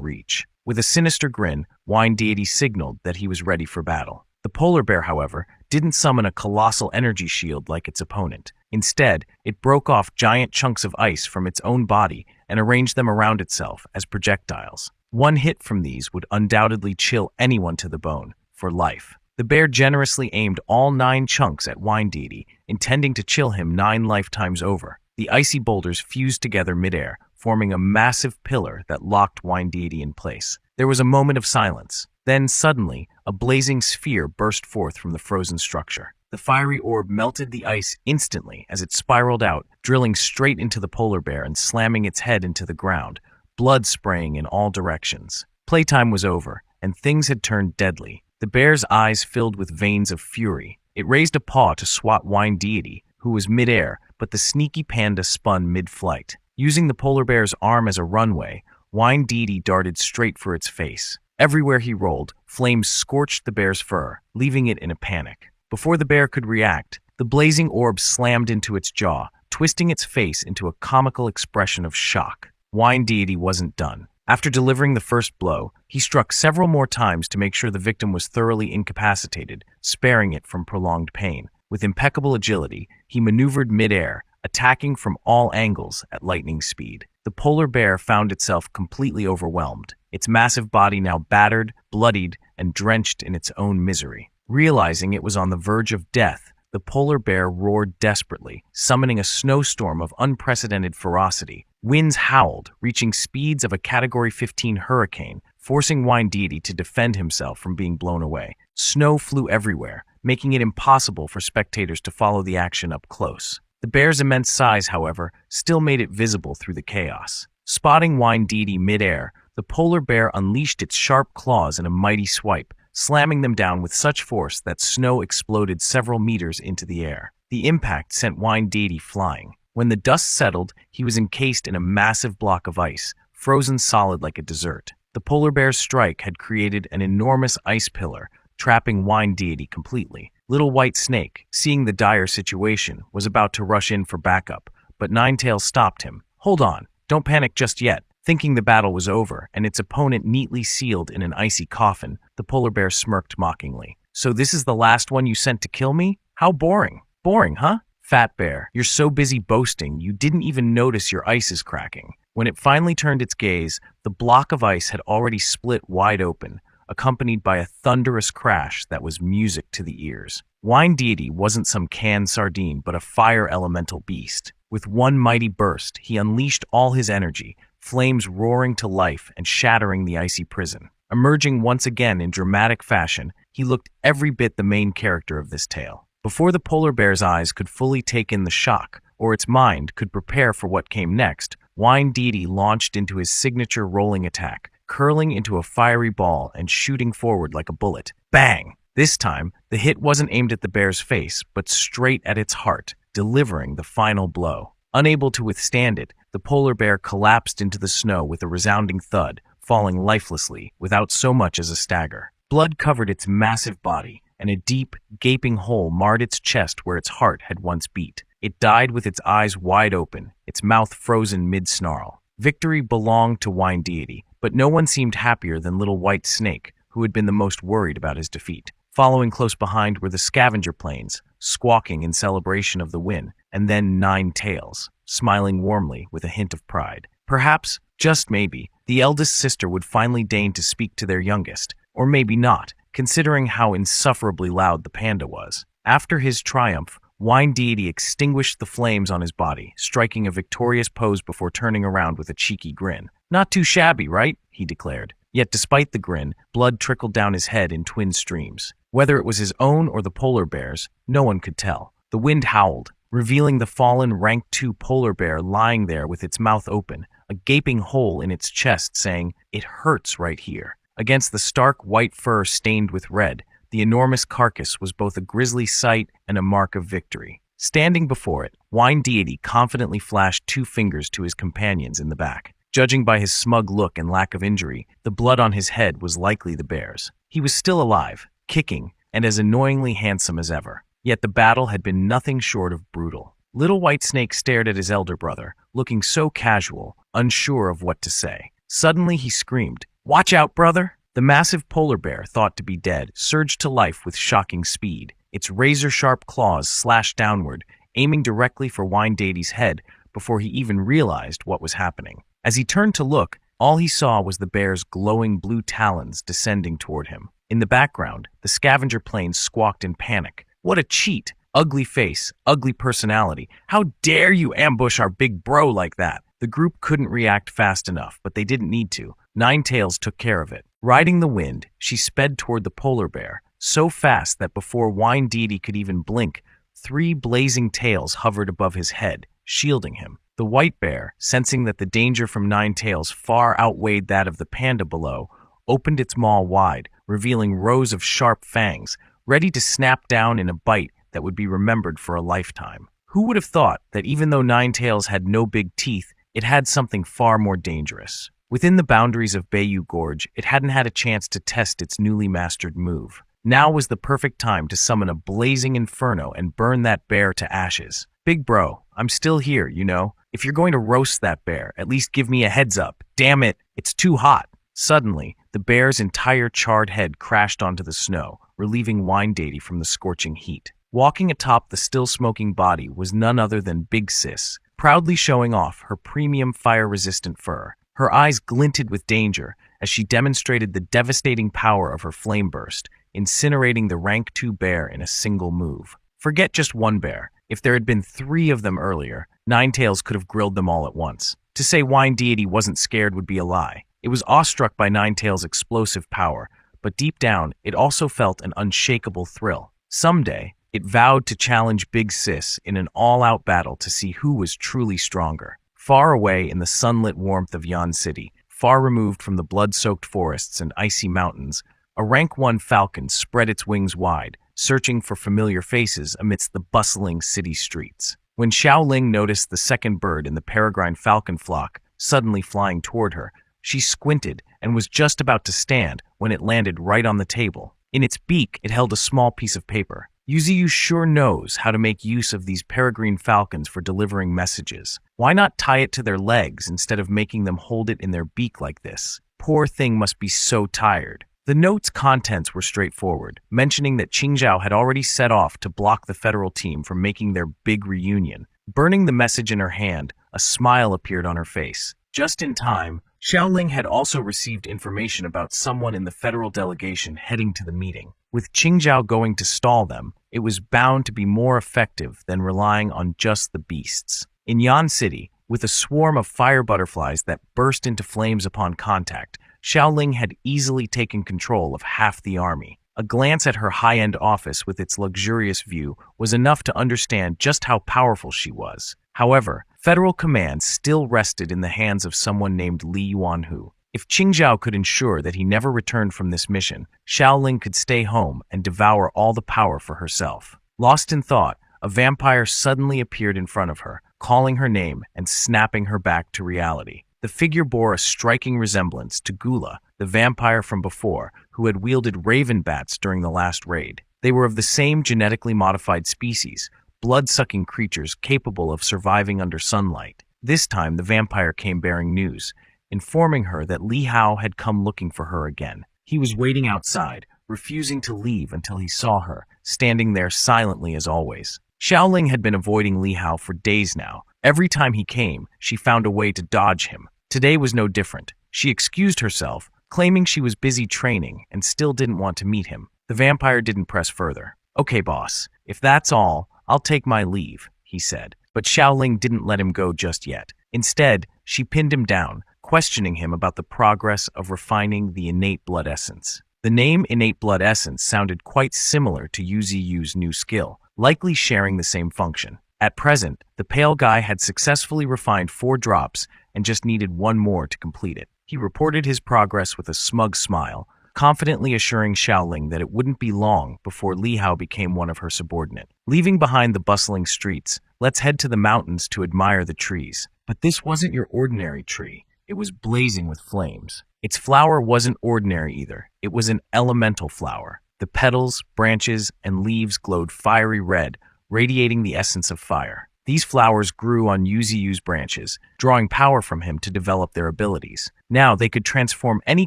reach. With a sinister grin, Wine Deity signaled that he was ready for battle. The polar bear, however, didn't summon a colossal energy shield like its opponent. Instead, it broke off giant chunks of ice from its own body and arranged them around itself as projectiles. One hit from these would undoubtedly chill anyone to the bone, for life. The bear generously aimed all 9 chunks at Wine Deity, intending to chill him 9 lifetimes over. The icy boulders fused together midair, forming a massive pillar that locked Wine Deity in place. There was a moment of silence. Then, suddenly, a blazing sphere burst forth from the frozen structure. The fiery orb melted the ice instantly as it spiraled out, drilling straight into the polar bear and slamming its head into the ground, blood spraying in all directions. Playtime was over, and things had turned deadly. The bear's eyes filled with veins of fury. It raised a paw to swat Wine Deity, who was midair, but the sneaky panda spun mid-flight. Using the polar bear's arm as a runway, Wine Deity darted straight for its face. Everywhere he rolled, flames scorched the bear's fur, leaving it in a panic. Before the bear could react, the blazing orb slammed into its jaw, twisting its face into a comical expression of shock. Wine Deity wasn't done. After delivering the first blow, he struck several more times to make sure the victim was thoroughly incapacitated, sparing it from prolonged pain. With impeccable agility, he maneuvered midair, attacking from all angles at lightning speed. The polar bear found itself completely overwhelmed, its massive body now battered, bloodied, and drenched in its own misery. Realizing it was on the verge of death, the polar bear roared desperately, summoning a snowstorm of unprecedented ferocity. Winds howled, reaching speeds of a Category 15 hurricane, forcing Wine Deity to defend himself from being blown away. Snow flew everywhere, making it impossible for spectators to follow the action up close. The bear's immense size, however, still made it visible through the chaos. Spotting Wine Deity midair, the polar bear unleashed its sharp claws in a mighty swipe, slamming them down with such force that snow exploded several meters into the air. The impact sent Wine Deity flying. When the dust settled, he was encased in a massive block of ice, frozen solid like a dessert. The polar bear's strike had created an enormous ice pillar, trapping Wine Deity completely. Little White Snake, seeing the dire situation, was about to rush in for backup, but Ninetails stopped him. "Hold on, don't panic just yet." Thinking the battle was over and its opponent neatly sealed in an icy coffin, the polar bear smirked mockingly. "So this is the last one you sent to kill me? How boring." "Boring, huh? Fat bear, you're so busy boasting you didn't even notice your ice is cracking." When it finally turned its gaze, the block of ice had already split wide open, accompanied by a thunderous crash that was music to the ears. Wine Deity wasn't some canned sardine, but a fire elemental beast. With one mighty burst, he unleashed all his energy, flames roaring to life and shattering the icy prison. Emerging once again in dramatic fashion, he looked every bit the main character of this tale. Before the polar bear's eyes could fully take in the shock, or its mind could prepare for what came next, Wine Deity launched into his signature rolling attack, curling into a fiery ball and shooting forward like a bullet. Bang! This time, the hit wasn't aimed at the bear's face, but straight at its heart, delivering the final blow. Unable to withstand it, the polar bear collapsed into the snow with a resounding thud, falling lifelessly without so much as a stagger. Blood covered its massive body, and a deep, gaping hole marred its chest where its heart had once beat. It died with its eyes wide open, its mouth frozen mid-snarl. Victory belonged to Wine Deity, but no one seemed happier than little White Snake, who had been the most worried about his defeat. Following close behind were the scavenger planes, squawking in celebration of the win, and then Nine Tails, smiling warmly with a hint of pride. Perhaps, just maybe, the eldest sister would finally deign to speak to their youngest, or maybe not, considering how insufferably loud the panda was. After his triumph, Wine Deity extinguished the flames on his body, striking a victorious pose before turning around with a cheeky grin. "Not too shabby, right?" he declared. Yet despite the grin, blood trickled down his head in twin streams. Whether it was his own or the polar bear's, no one could tell. The wind howled, revealing the fallen rank 2 polar bear lying there with its mouth open, a gaping hole in its chest saying, "It hurts right here." Against the stark white fur stained with red, the enormous carcass was both a grisly sight and a mark of victory. Standing before it, Wine Deity confidently flashed 2 fingers to his companions in the back. Judging by his smug look and lack of injury, the blood on his head was likely the bear's. He was still alive, kicking, and as annoyingly handsome as ever. Yet the battle had been nothing short of brutal. Little White Snake stared at his elder brother, looking so casual, unsure of what to say. Suddenly he screamed, "Watch out, brother!" The massive polar bear, thought to be dead, surged to life with shocking speed. Its razor-sharp claws slashed downward, aiming directly for Wine Deity's head before he even realized what was happening. As he turned to look, all he saw was the bear's glowing blue talons descending toward him. In the background, the scavenger planes squawked in panic. "What a cheat! Ugly face, ugly personality. How dare you ambush our big bro like that?" The group couldn't react fast enough, but they didn't need to. Nine Tails took care of it. Riding the wind, she sped toward the polar bear, so fast that before Wine Deity could even blink, 3 blazing tails hovered above his head, shielding him. The white bear, sensing that the danger from Nine Tails far outweighed that of the panda below, opened its maw wide, revealing rows of sharp fangs, ready to snap down in a bite that would be remembered for a lifetime. Who would have thought that even though Nine Tails had no big teeth, it had something far more dangerous? Within the boundaries of Bayou Gorge, it hadn't had a chance to test its newly mastered move. Now was the perfect time to summon a blazing inferno and burn that bear to ashes. "Big bro, I'm still here, you know. If you're going to roast that bear, at least give me a heads up. Damn it, it's too hot." Suddenly, the bear's entire charred head crashed onto the snow, relieving Wine Deity from the scorching heat. Walking atop the still-smoking body was none other than Big Sis, proudly showing off her premium fire-resistant fur. Her eyes glinted with danger as she demonstrated the devastating power of her flame burst, incinerating the rank 2 bear in a single move. Forget just one bear. If there had been 3 of them earlier, Nine Tails could have grilled them all at once. To say Wine Deity wasn't scared would be a lie. It was awestruck by Nine Tails' explosive power, but deep down, it also felt an unshakable thrill. Someday, it vowed to challenge Big Sis in an all-out battle to see who was truly stronger. Far away in the sunlit warmth of Yan City, far removed from the blood-soaked forests and icy mountains, a rank 1 falcon spread its wings wide, searching for familiar faces amidst the bustling city streets. When Xiaoling noticed the second bird in the peregrine falcon flock suddenly flying toward her, she squinted and was just about to stand when it landed right on the table. In its beak, it held a small piece of paper. Yuziyu sure knows how to make use of these peregrine falcons for delivering messages. Why not tie it to their legs instead of making them hold it in their beak like this? Poor thing must be so tired. The note's contents were straightforward, mentioning that Qingzhao had already set off to block the federal team from making their big reunion. Burning the message in her hand, a smile appeared on her face. Just in time, Xiaoling had also received information about someone in the federal delegation heading to the meeting. With Qingzhao going to stall them, it was bound to be more effective than relying on just the beasts. In Yan City, with a swarm of fire butterflies that burst into flames upon contact, Xiaoling had easily taken control of half the army. A glance at her high-end office with its luxurious view was enough to understand just how powerful she was. However, federal command still rested in the hands of someone named Li Yuanhu. If Qingzhao could ensure that he never returned from this mission, Xiaoling could stay home and devour all the power for herself. Lost in thought, a vampire suddenly appeared in front of her, calling her name and snapping her back to reality. The figure bore a striking resemblance to Gula, the vampire from before, who had wielded raven bats during the last raid. They were of the same genetically modified species, blood-sucking creatures capable of surviving under sunlight. This time, the vampire came bearing news, informing her that Li Hao had come looking for her again. He was waiting outside, refusing to leave until he saw her, standing there silently as always. Xiaoling had been avoiding Li Hao for days now. Every time he came, she found a way to dodge him. Today was no different. She excused herself, claiming she was busy training and still didn't want to meet him. The vampire didn't press further. "Okay, boss, if that's all, I'll take my leave," he said. But Xiaoling didn't let him go just yet. Instead, she pinned him down, questioning him about the progress of refining the innate blood essence. The name innate blood essence sounded quite similar to Yu Ziyu's new skill, likely sharing the same function. At present, the pale guy had successfully refined 4 drops and just needed 1 more to complete it. He reported his progress with a smug smile, confidently assuring Xiaoling that it wouldn't be long before Li Hao became one of her subordinate. Leaving behind the bustling streets, let's head to the mountains to admire the trees. But this wasn't your ordinary tree. It was blazing with flames. Its flower wasn't ordinary either. It was an elemental flower. The petals, branches, and leaves glowed fiery red, radiating the essence of fire. These flowers grew on Yu Ziyu's branches, drawing power from him to develop their abilities. Now they could transform any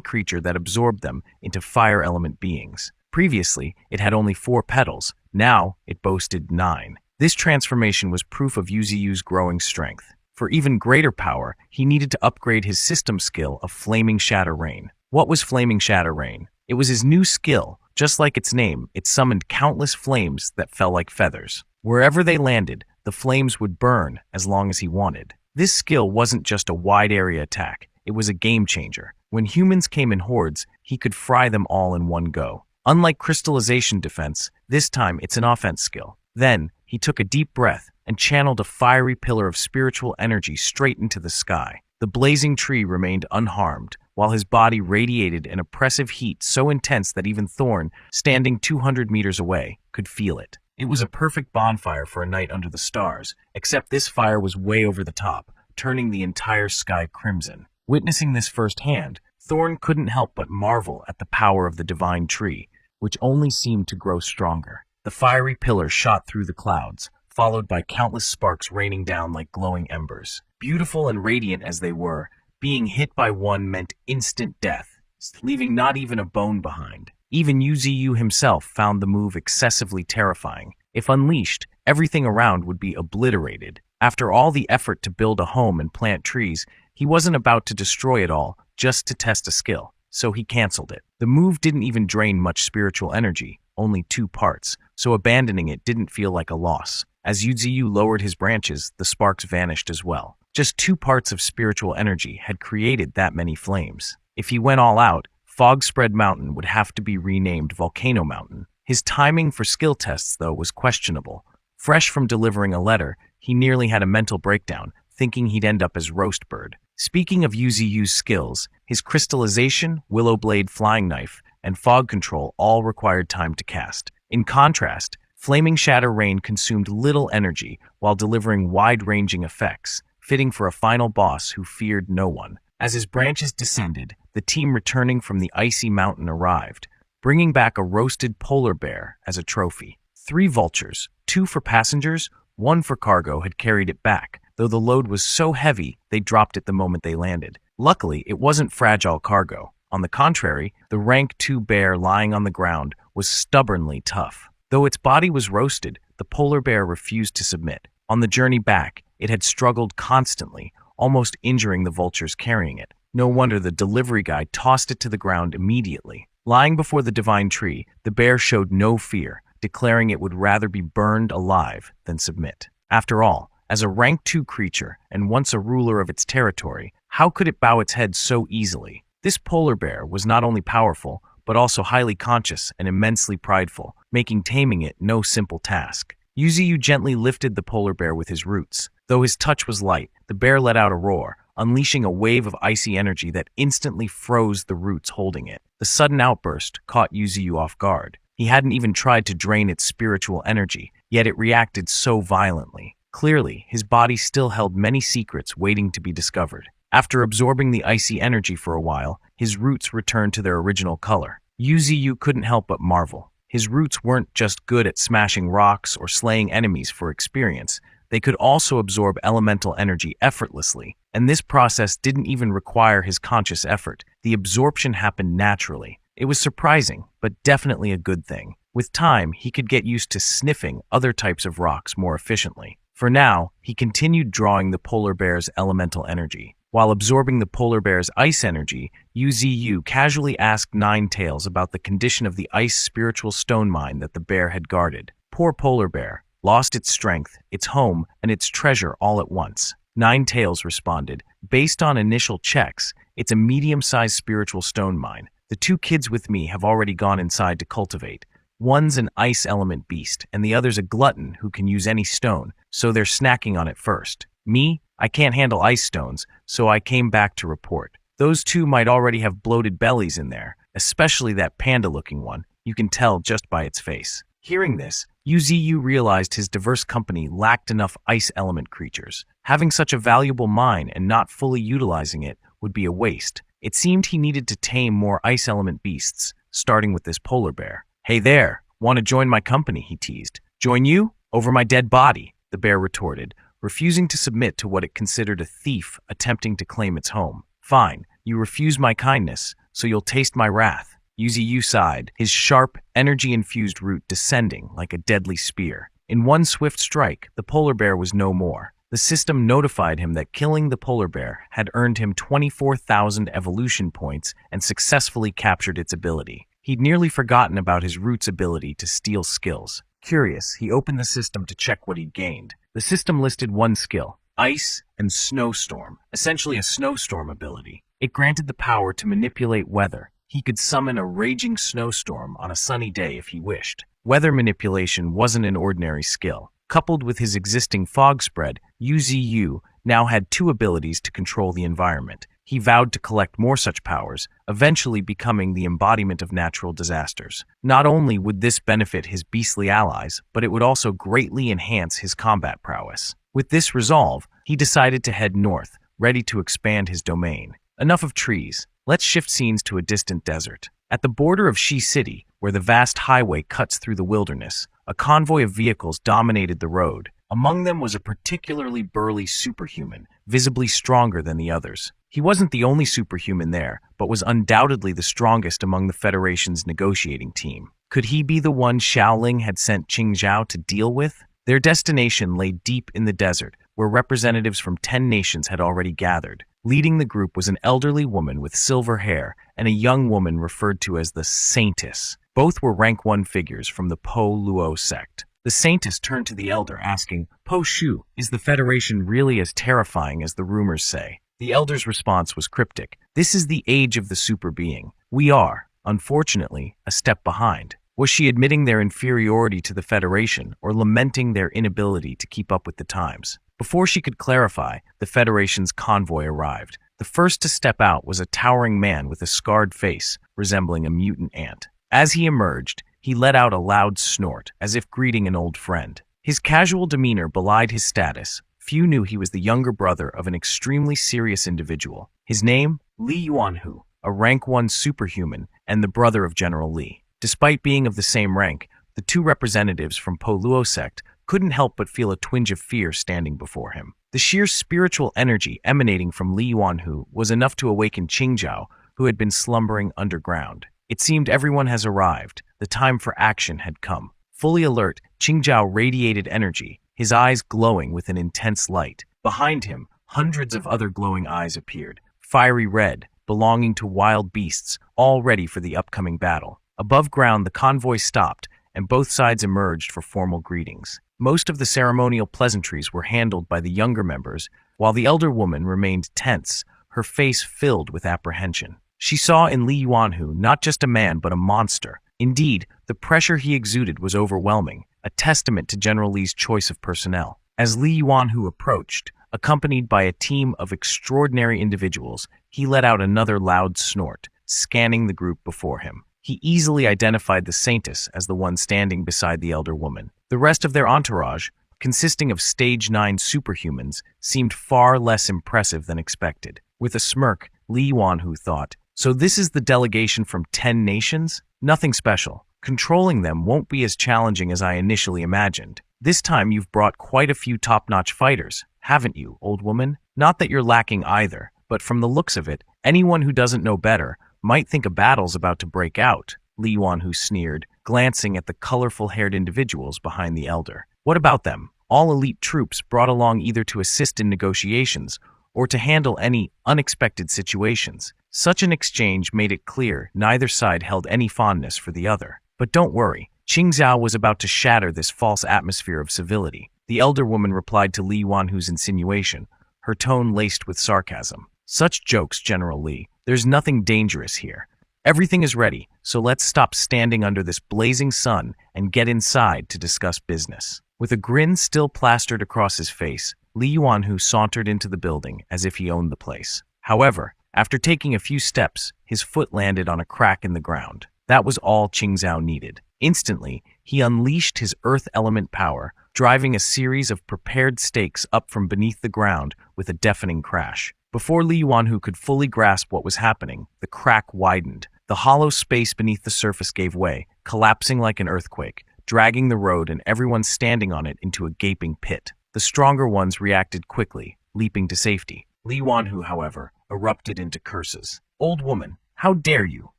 creature that absorbed them into fire element beings. Previously, it had only 4 petals. Now, it boasted 9. This transformation was proof of Yu Ziyu's growing strength. For even greater power, he needed to upgrade his system skill of Flaming Shatter Rain. What was Flaming Shatter Rain? It was his new skill. Just like its name, it summoned countless flames that fell like feathers. Wherever they landed, the flames would burn as long as he wanted. This skill wasn't just a wide-area attack, it was a game-changer. When humans came in hordes, he could fry them all in one go. Unlike crystallization defense, this time it's an offense skill. Then, he took a deep breath and channeled a fiery pillar of spiritual energy straight into the sky. The blazing tree remained unharmed, while his body radiated an oppressive heat so intense that even Thorn, standing 200 meters away, could feel it. It was a perfect bonfire for a night under the stars, except this fire was way over the top, turning the entire sky crimson. Witnessing this firsthand, Thorn couldn't help but marvel at the power of the divine tree, which only seemed to grow stronger. The fiery pillar shot through the clouds, followed by countless sparks raining down like glowing embers. Beautiful and radiant as they were, being hit by one meant instant death, leaving not even a bone behind. Even Yu Ziyu himself found the move excessively terrifying. If unleashed, everything around would be obliterated. After all the effort to build a home and plant trees, he wasn't about to destroy it all just to test a skill, so he canceled it. The move didn't even drain much spiritual energy, only 2 parts, so abandoning it didn't feel like a loss. As Yu Ziyu lowered his branches, the sparks vanished as well. Just 2 parts of spiritual energy had created that many flames. If he went all out, Fog Spread Mountain would have to be renamed Volcano Mountain. His timing for skill tests, though, was questionable. Fresh from delivering a letter, he nearly had a mental breakdown, thinking he'd end up as Roast Bird. Speaking of Yu Ziyu's skills, his crystallization, willow blade flying knife, and fog control all required time to cast. In contrast, Flaming Shatter Rain consumed little energy while delivering wide-ranging effects, fitting for a final boss who feared no one. As his branches descended, the team returning from the icy mountain arrived, bringing back a roasted polar bear as a trophy. 3 vultures, 2 for passengers, 1 for cargo, had carried it back, though the load was so heavy they dropped it the moment they landed. Luckily, it wasn't fragile cargo. On the contrary, the rank 2 bear lying on the ground was stubbornly tough. Though its body was roasted, the polar bear refused to submit. On the journey back, it had struggled constantly, almost injuring the vultures carrying it. No wonder the delivery guy tossed it to the ground immediately. Lying before the divine tree, the bear showed no fear, declaring it would rather be burned alive than submit. After all, as a rank 2 creature and once a ruler of its territory, how could it bow its head so easily? This polar bear was not only powerful, but also highly conscious and immensely prideful, making taming it no simple task. Yu Ziyu gently lifted the polar bear with his roots. Though his touch was light, the bear let out a roar, unleashing a wave of icy energy that instantly froze the roots holding it. The sudden outburst caught Yu Ziyu off guard. He hadn't even tried to drain its spiritual energy, yet it reacted so violently. Clearly, his body still held many secrets waiting to be discovered. After absorbing the icy energy for a while, his roots returned to their original color. Yu Ziyu couldn't help but marvel. His roots weren't just good at smashing rocks or slaying enemies for experience, They could also absorb elemental energy effortlessly, and this process didn't even require his conscious effort. The absorption happened naturally. It was surprising, but definitely a good thing. With time, he could get used to sniffing other types of rocks more efficiently. For now, he continued drawing the polar bear's elemental energy. While absorbing the polar bear's ice energy, Uzu casually asked Ninetails about the condition of the ice spiritual stone mine that the bear had guarded. Poor polar bear, lost its strength, its home, and its treasure all at once. Ninetails responded, based on initial checks, it's a medium-sized spiritual stone mine. The two kids with me have already gone inside to cultivate. One's an ice element beast, and the other's a glutton who can use any stone, so they're snacking on it first. Me? I can't handle ice stones, so I came back to report. Those two might already have bloated bellies in there, especially that panda-looking one. You can tell just by its face. Hearing this, Uzu realized his diverse company lacked enough ice element creatures. Having such a valuable mine and not fully utilizing it would be a waste. It seemed he needed to tame more ice element beasts, starting with this polar bear. "Hey there, want to join my company?" he teased. "Join you? Over my dead body," the bear retorted, refusing to submit to what it considered a thief attempting to claim its home. "Fine, you refuse my kindness, so you'll taste my wrath." Uzu sighed, his sharp, energy-infused root descending like a deadly spear. In one swift strike, the polar bear was no more. The system notified him that killing the polar bear had earned him 24,000 evolution points and successfully captured its ability. He'd nearly forgotten about his root's ability to steal skills. Curious, he opened the system to check what he'd gained. The system listed one skill, Ice and Snowstorm, essentially a snowstorm ability. It granted the power to manipulate weather. He could summon a raging snowstorm on a sunny day if he wished. Weather manipulation wasn't an ordinary skill. Coupled with his existing fog spread, Uzu now had two abilities to control the environment. He vowed to collect more such powers, eventually becoming the embodiment of natural disasters. Not only would this benefit his beastly allies, but it would also greatly enhance his combat prowess. With this resolve, he decided to head north, ready to expand his domain. Enough of trees. Let's shift scenes to a distant desert. At the border of Shi City, where the vast highway cuts through the wilderness, a convoy of vehicles dominated the road. Among them was a particularly burly superhuman, visibly stronger than the others. He wasn't the only superhuman there, but was undoubtedly the strongest among the Federation's negotiating team. Could he be the one Xiaoling had sent Qingzhao to deal with? Their destination lay deep in the desert, where representatives from 10 nations had already gathered. Leading the group was an elderly woman with silver hair and a young woman referred to as the Saintess. Both were rank 1 figures from the Po Luo sect. The Saintess turned to the elder, asking, "Po Shu, is the Federation really as terrifying as the rumors say?" The elder's response was cryptic. "This is the age of the super being. We are, unfortunately, a step behind." Was she admitting their inferiority to the Federation or lamenting their inability to keep up with the times? Before she could clarify, the Federation's convoy arrived. The first to step out was a towering man with a scarred face, resembling a mutant ant. As he emerged, he let out a loud snort, as if greeting an old friend. His casual demeanor belied his status. Few knew he was the younger brother of an extremely serious individual. His name? Li Yuanhu, a rank 1 superhuman and the brother of General Li. Despite being of the same rank, the two representatives from Po Luo sect couldn't help but feel a twinge of fear standing before him. The sheer spiritual energy emanating from Li Yuanhu was enough to awaken Qingzhao, who had been slumbering underground. It seemed everyone has arrived. The time for action had come. Fully alert, Qingzhao radiated energy, his eyes glowing with an intense light. Behind him, hundreds of other glowing eyes appeared, fiery red, belonging to wild beasts, all ready for the upcoming battle. Above ground, the convoy stopped, and both sides emerged for formal greetings. Most of the ceremonial pleasantries were handled by the younger members, while the elder woman remained tense, her face filled with apprehension. She saw in Li Yuanhu not just a man but a monster. Indeed, the pressure he exuded was overwhelming, a testament to General Li's choice of personnel. As Li Yuanhu approached, accompanied by a team of extraordinary individuals, he let out another loud snort, scanning the group before him. He easily identified the Saintess as the one standing beside the elder woman. The rest of their entourage, consisting of Stage 9 superhumans, seemed far less impressive than expected. With a smirk, Li Yuanhu thought, "So this is the delegation from 10 nations? Nothing special. Controlling them won't be as challenging as I initially imagined. This time you've brought quite a few top-notch fighters, haven't you, old woman? Not that you're lacking either, but from the looks of it, anyone who doesn't know better might think a battle's about to break out, Li Yuanhu sneered, glancing at the colorful-haired individuals behind the elder. What about them? All elite troops brought along either to assist in negotiations or to handle any unexpected situations. Such an exchange made it clear neither side held any fondness for the other. But don't worry, Qing Zhao was about to shatter this false atmosphere of civility. The elder woman replied to Li Yuanhu's insinuation, her tone laced with sarcasm. Such jokes, General Li. There's nothing dangerous here. Everything is ready, so let's stop standing under this blazing sun and get inside to discuss business. With a grin still plastered across his face, Li Yuanhu sauntered into the building as if he owned the place. However, after taking a few steps, his foot landed on a crack in the ground. That was all Qing Zhao needed. Instantly, he unleashed his earth element power, driving a series of prepared stakes up from beneath the ground with a deafening crash. Before Li Yuanhu could fully grasp what was happening, the crack widened. The hollow space beneath the surface gave way, collapsing like an earthquake, dragging the road and everyone standing on it into a gaping pit. The stronger ones reacted quickly, leaping to safety. Li Yuanhu, however, erupted into curses. Old woman, how dare you?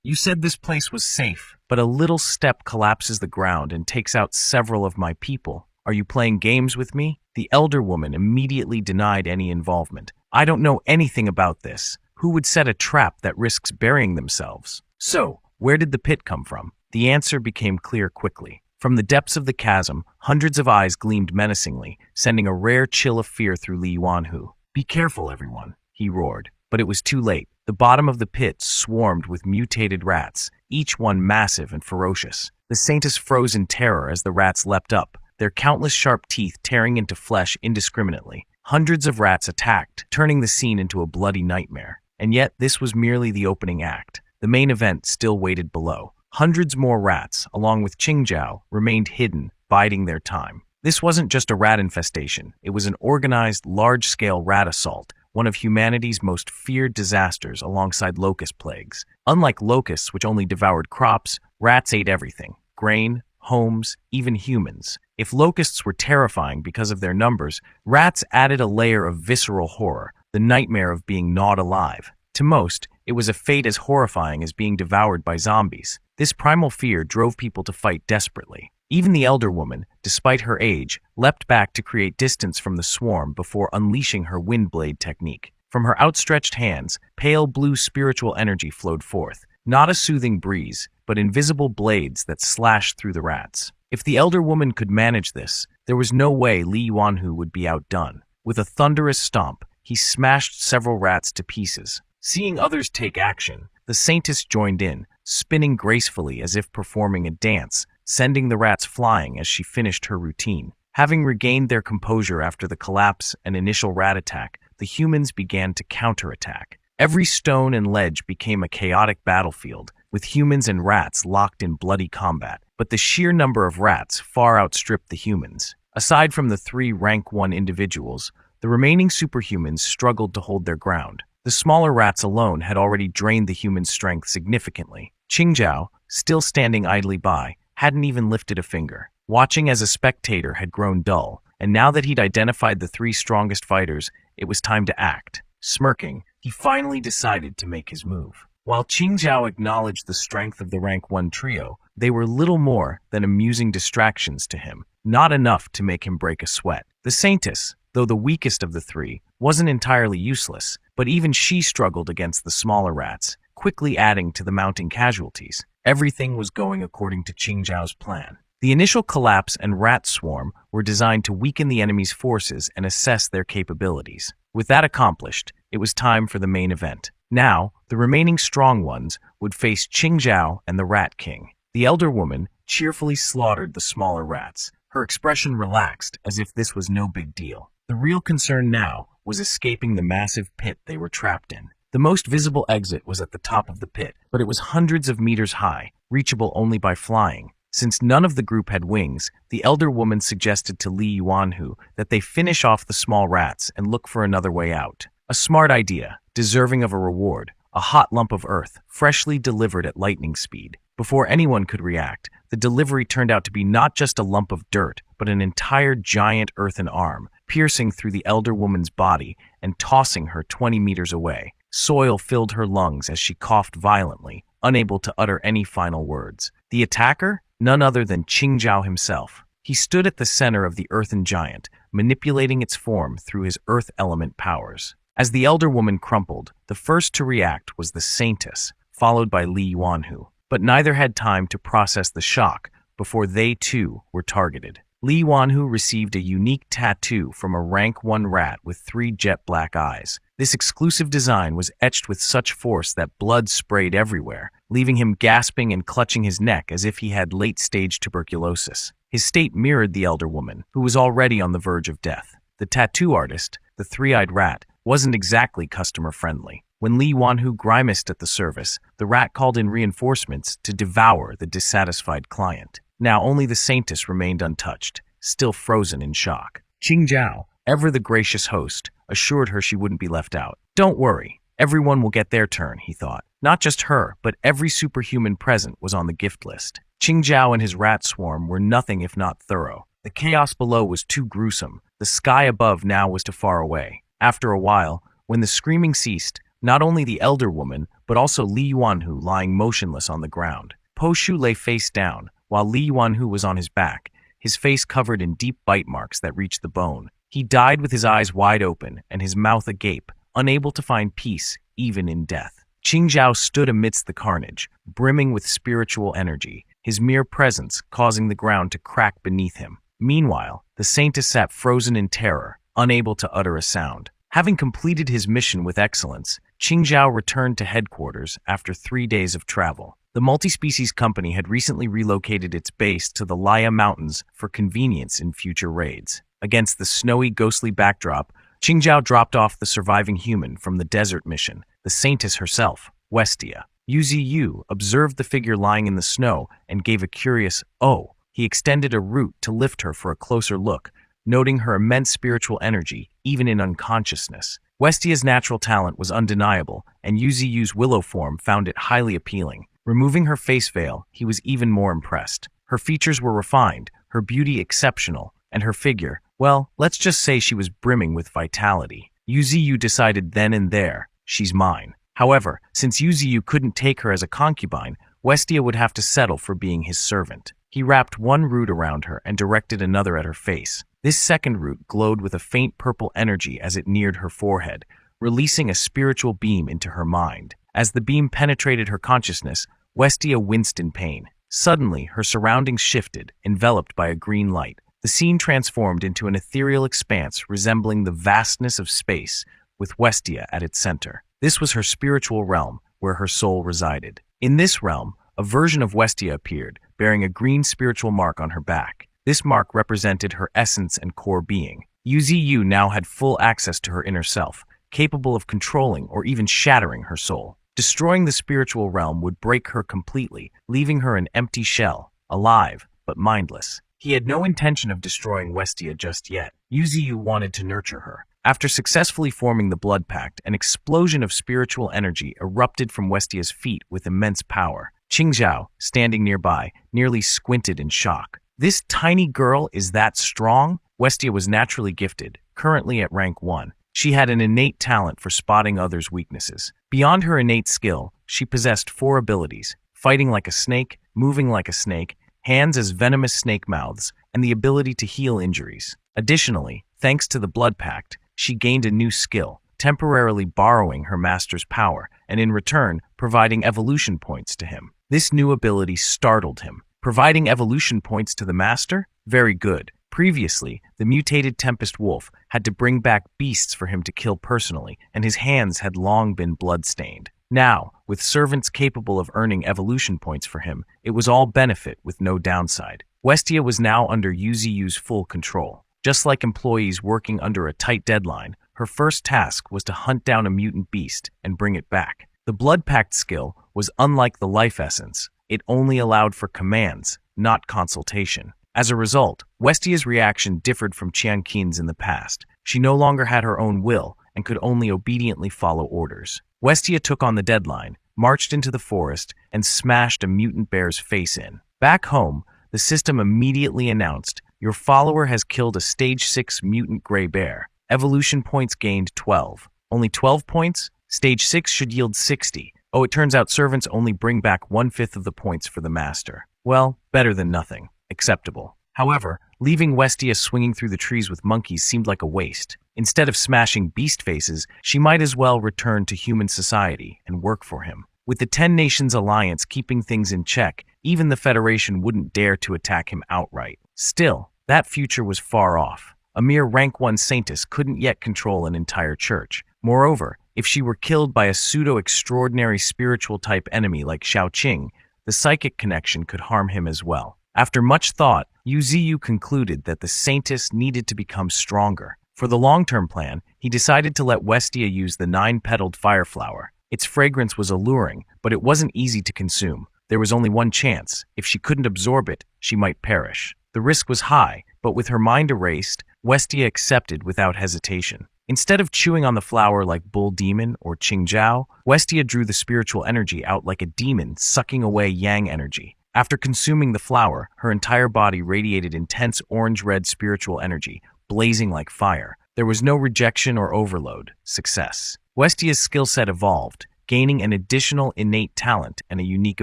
You said this place was safe, but a little step collapses the ground and takes out several of my people. Are you playing games with me? The elder woman immediately denied any involvement. I don't know anything about this. Who would set a trap that risks burying themselves? So, where did the pit come from? The answer became clear quickly. From the depths of the chasm, hundreds of eyes gleamed menacingly, sending a rare chill of fear through Li Yuanhu. Be careful, everyone, he roared. But it was too late. The bottom of the pit swarmed with mutated rats, each one massive and ferocious. The saintess froze in terror as the rats leapt up, their countless sharp teeth tearing into flesh indiscriminately. Hundreds of rats attacked, turning the scene into a bloody nightmare. And yet, this was merely the opening act. The main event still waited below. Hundreds more rats, along with Qing Zhao, remained hidden, biding their time. This wasn't just a rat infestation. It was an organized, large-scale rat assault, one of humanity's most feared disasters alongside locust plagues. Unlike locusts, which only devoured crops, rats ate everything: grain, homes, even humans. If locusts were terrifying because of their numbers, rats added a layer of visceral horror, the nightmare of being gnawed alive. To most, it was a fate as horrifying as being devoured by zombies. This primal fear drove people to fight desperately. Even the elder woman, despite her age, leapt back to create distance from the swarm before unleashing her windblade technique. From her outstretched hands, pale blue spiritual energy flowed forth, not a soothing breeze, but invisible blades that slashed through the rats. If the elder woman could manage this, there was no way Li Yuanhu would be outdone. With a thunderous stomp, he smashed several rats to pieces. Seeing others take action, the saintess joined in, spinning gracefully as if performing a dance, sending the rats flying as she finished her routine. Having regained their composure after the collapse and initial rat attack, the humans began to counterattack. Every stone and ledge became a chaotic battlefield, with humans and rats locked in bloody combat. But the sheer number of rats far outstripped the humans. Aside from the 3 rank 1 individuals, the remaining superhumans struggled to hold their ground. The smaller rats alone had already drained the humans' strength significantly. Qing Zhao, still standing idly by, hadn't even lifted a finger. Watching as a spectator had grown dull, and now that he'd identified the 3 strongest fighters, it was time to act. Smirking, he finally decided to make his move. While Qing Zhao acknowledged the strength of the rank 1 trio, they were little more than amusing distractions to him, not enough to make him break a sweat. The saintess, though the weakest of the 3, wasn't entirely useless, but even she struggled against the smaller rats, quickly adding to the mounting casualties. Everything was going according to Qing Zhao's plan. The initial collapse and rat swarm were designed to weaken the enemy's forces and assess their capabilities. With that accomplished, it was time for the main event. Now, the remaining strong ones would face Qing Zhao and the Rat King. The elder woman cheerfully slaughtered the smaller rats, her expression relaxed as if this was no big deal. The real concern now was escaping the massive pit they were trapped in. The most visible exit was at the top of the pit, but it was hundreds of meters high, reachable only by flying. Since none of the group had wings, the elder woman suggested to Li Yuanhu that they finish off the small rats and look for another way out. A smart idea, deserving of a reward, a hot lump of earth, freshly delivered at lightning speed. Before anyone could react, the delivery turned out to be not just a lump of dirt, but an entire giant earthen arm, piercing through the elder woman's body and tossing her 20 meters away. Soil filled her lungs as she coughed violently, unable to utter any final words. The attacker? None other than Qingzhao himself. He stood at the center of the earthen giant, manipulating its form through his earth element powers. As the elder woman crumpled, the first to react was the Saintess, followed by Li Yuanhu. But neither had time to process the shock before they too were targeted. Li Yuanhu received a unique tattoo from a rank 1 rat with 3 jet black eyes. This exclusive design was etched with such force that blood sprayed everywhere, leaving him gasping and clutching his neck as if he had late-stage tuberculosis. His state mirrored the elder woman, who was already on the verge of death. The tattoo artist, the 3-eyed rat, wasn't exactly customer-friendly. When Li Yuanhu grimaced at the service, the rat called in reinforcements to devour the dissatisfied client. Now only the Saintess remained untouched, still frozen in shock. Qingzhao, ever the gracious host, assured her she wouldn't be left out. "Don't worry, everyone will get their turn," he thought. Not just her, but every superhuman present was on the gift list. Qingzhao and his rat swarm were nothing if not thorough. The chaos below was too gruesome. The sky above now was too far away. After a while, when the screaming ceased, not only the elder woman, but also Li Yuanhu lying motionless on the ground. Po Shu lay face down, while Li Yuanhu was on his back, his face covered in deep bite marks that reached the bone. He died with his eyes wide open and his mouth agape, unable to find peace, even in death. Qingzhao stood amidst the carnage, brimming with spiritual energy, his mere presence causing the ground to crack beneath him. Meanwhile, the Saintess sat frozen in terror, unable to utter a sound. Having completed his mission with excellence, Qingzhao returned to headquarters after 3 days of travel. The multi-species company had recently relocated its base to the Laya Mountains for convenience in future raids. Against the snowy, ghostly backdrop, Qingzhao dropped off the surviving human from the desert mission, the Saintess herself, Westia. Yu observed the figure lying in the snow and gave a curious "oh." He extended a root to lift her for a closer look, noting her immense spiritual energy, even in unconsciousness. Westia's natural talent was undeniable, and Yu's willow form found it highly appealing. Removing her face veil, he was even more impressed. Her features were refined, her beauty exceptional, and her figure, well, let's just say she was brimming with vitality. Yu decided then and there, she's mine. However, since Yu couldn't take her as a concubine, Westia would have to settle for being his servant. He wrapped one root around her and directed another at her face. This second root glowed with a faint purple energy as it neared her forehead, releasing a spiritual beam into her mind. As the beam penetrated her consciousness, Westia winced in pain. Suddenly, her surroundings shifted, enveloped by a green light. The scene transformed into an ethereal expanse resembling the vastness of space, with Westia at its center. This was her spiritual realm, where her soul resided. In this realm, a version of Westia appeared, bearing a green spiritual mark on her back. This mark represented her essence and core being. Yu now had full access to her inner self, capable of controlling or even shattering her soul. Destroying the spiritual realm would break her completely, leaving her an empty shell, alive, but mindless. He had no intention of destroying Westia just yet. Yu wanted to nurture her. After successfully forming the blood pact, an explosion of spiritual energy erupted from Westia's feet with immense power. Qingzhao, standing nearby, nearly squinted in shock. This tiny girl is that strong? Westia was naturally gifted, currently at rank 1. She had an innate talent for spotting others' weaknesses. Beyond her innate skill, she possessed 4 abilities: fighting like a snake, moving like a snake, hands as venomous snake mouths, and the ability to heal injuries. Additionally, thanks to the blood pact, she gained a new skill, temporarily borrowing her master's power, and in return, providing evolution points to him. This new ability startled him. Providing evolution points to the master? Very good. Previously, the mutated Tempest Wolf had to bring back beasts for him to kill personally, and his hands had long been blood-stained. Now, with servants capable of earning evolution points for him, it was all benefit with no downside. Westia was now under Yu's full control. Just like employees working under a tight deadline, her first task was to hunt down a mutant beast and bring it back. The Blood Pact skill was unlike the Life Essence. It only allowed for commands, not consultation. As a result, Westia's reaction differed from Qianqin's in the past. She no longer had her own will and could only obediently follow orders. Westia took on the deadline, marched into the forest, and smashed a mutant bear's face in. Back home, the system immediately announced, "Your follower has killed a stage 6 mutant gray bear. Evolution points gained 12. Only 12 points? Stage 6 should yield 60. Oh, it turns out servants only bring back 1/5 of the points for the master. Well, better than nothing. Acceptable." However, leaving Westia swinging through the trees with monkeys seemed like a waste. Instead of smashing beast faces, she might as well return to human society and work for him. With the 10 Nations Alliance keeping things in check, even the Federation wouldn't dare to attack him outright. Still, that future was far off. A mere rank 1 saintess couldn't yet control an entire church. Moreover, if she were killed by a pseudo-extraordinary spiritual-type enemy like Xiaoqing, the psychic connection could harm him as well. After much thought, Yu Ziyu concluded that the saintess needed to become stronger. For the long-term plan, he decided to let Westia use the 9-petaled fire flower. Its fragrance was alluring, but it wasn't easy to consume. There was only one chance. If she couldn't absorb it, she might perish. The risk was high, but with her mind erased, Westia accepted without hesitation. Instead of chewing on the flower like Bull Demon or Qingjiao, Westia drew the spiritual energy out like a demon sucking away yang energy. After consuming the flower, her entire body radiated intense orange-red spiritual energy, blazing like fire. There was no rejection or overload. Success. Westia's skill set evolved, gaining an additional innate talent and a unique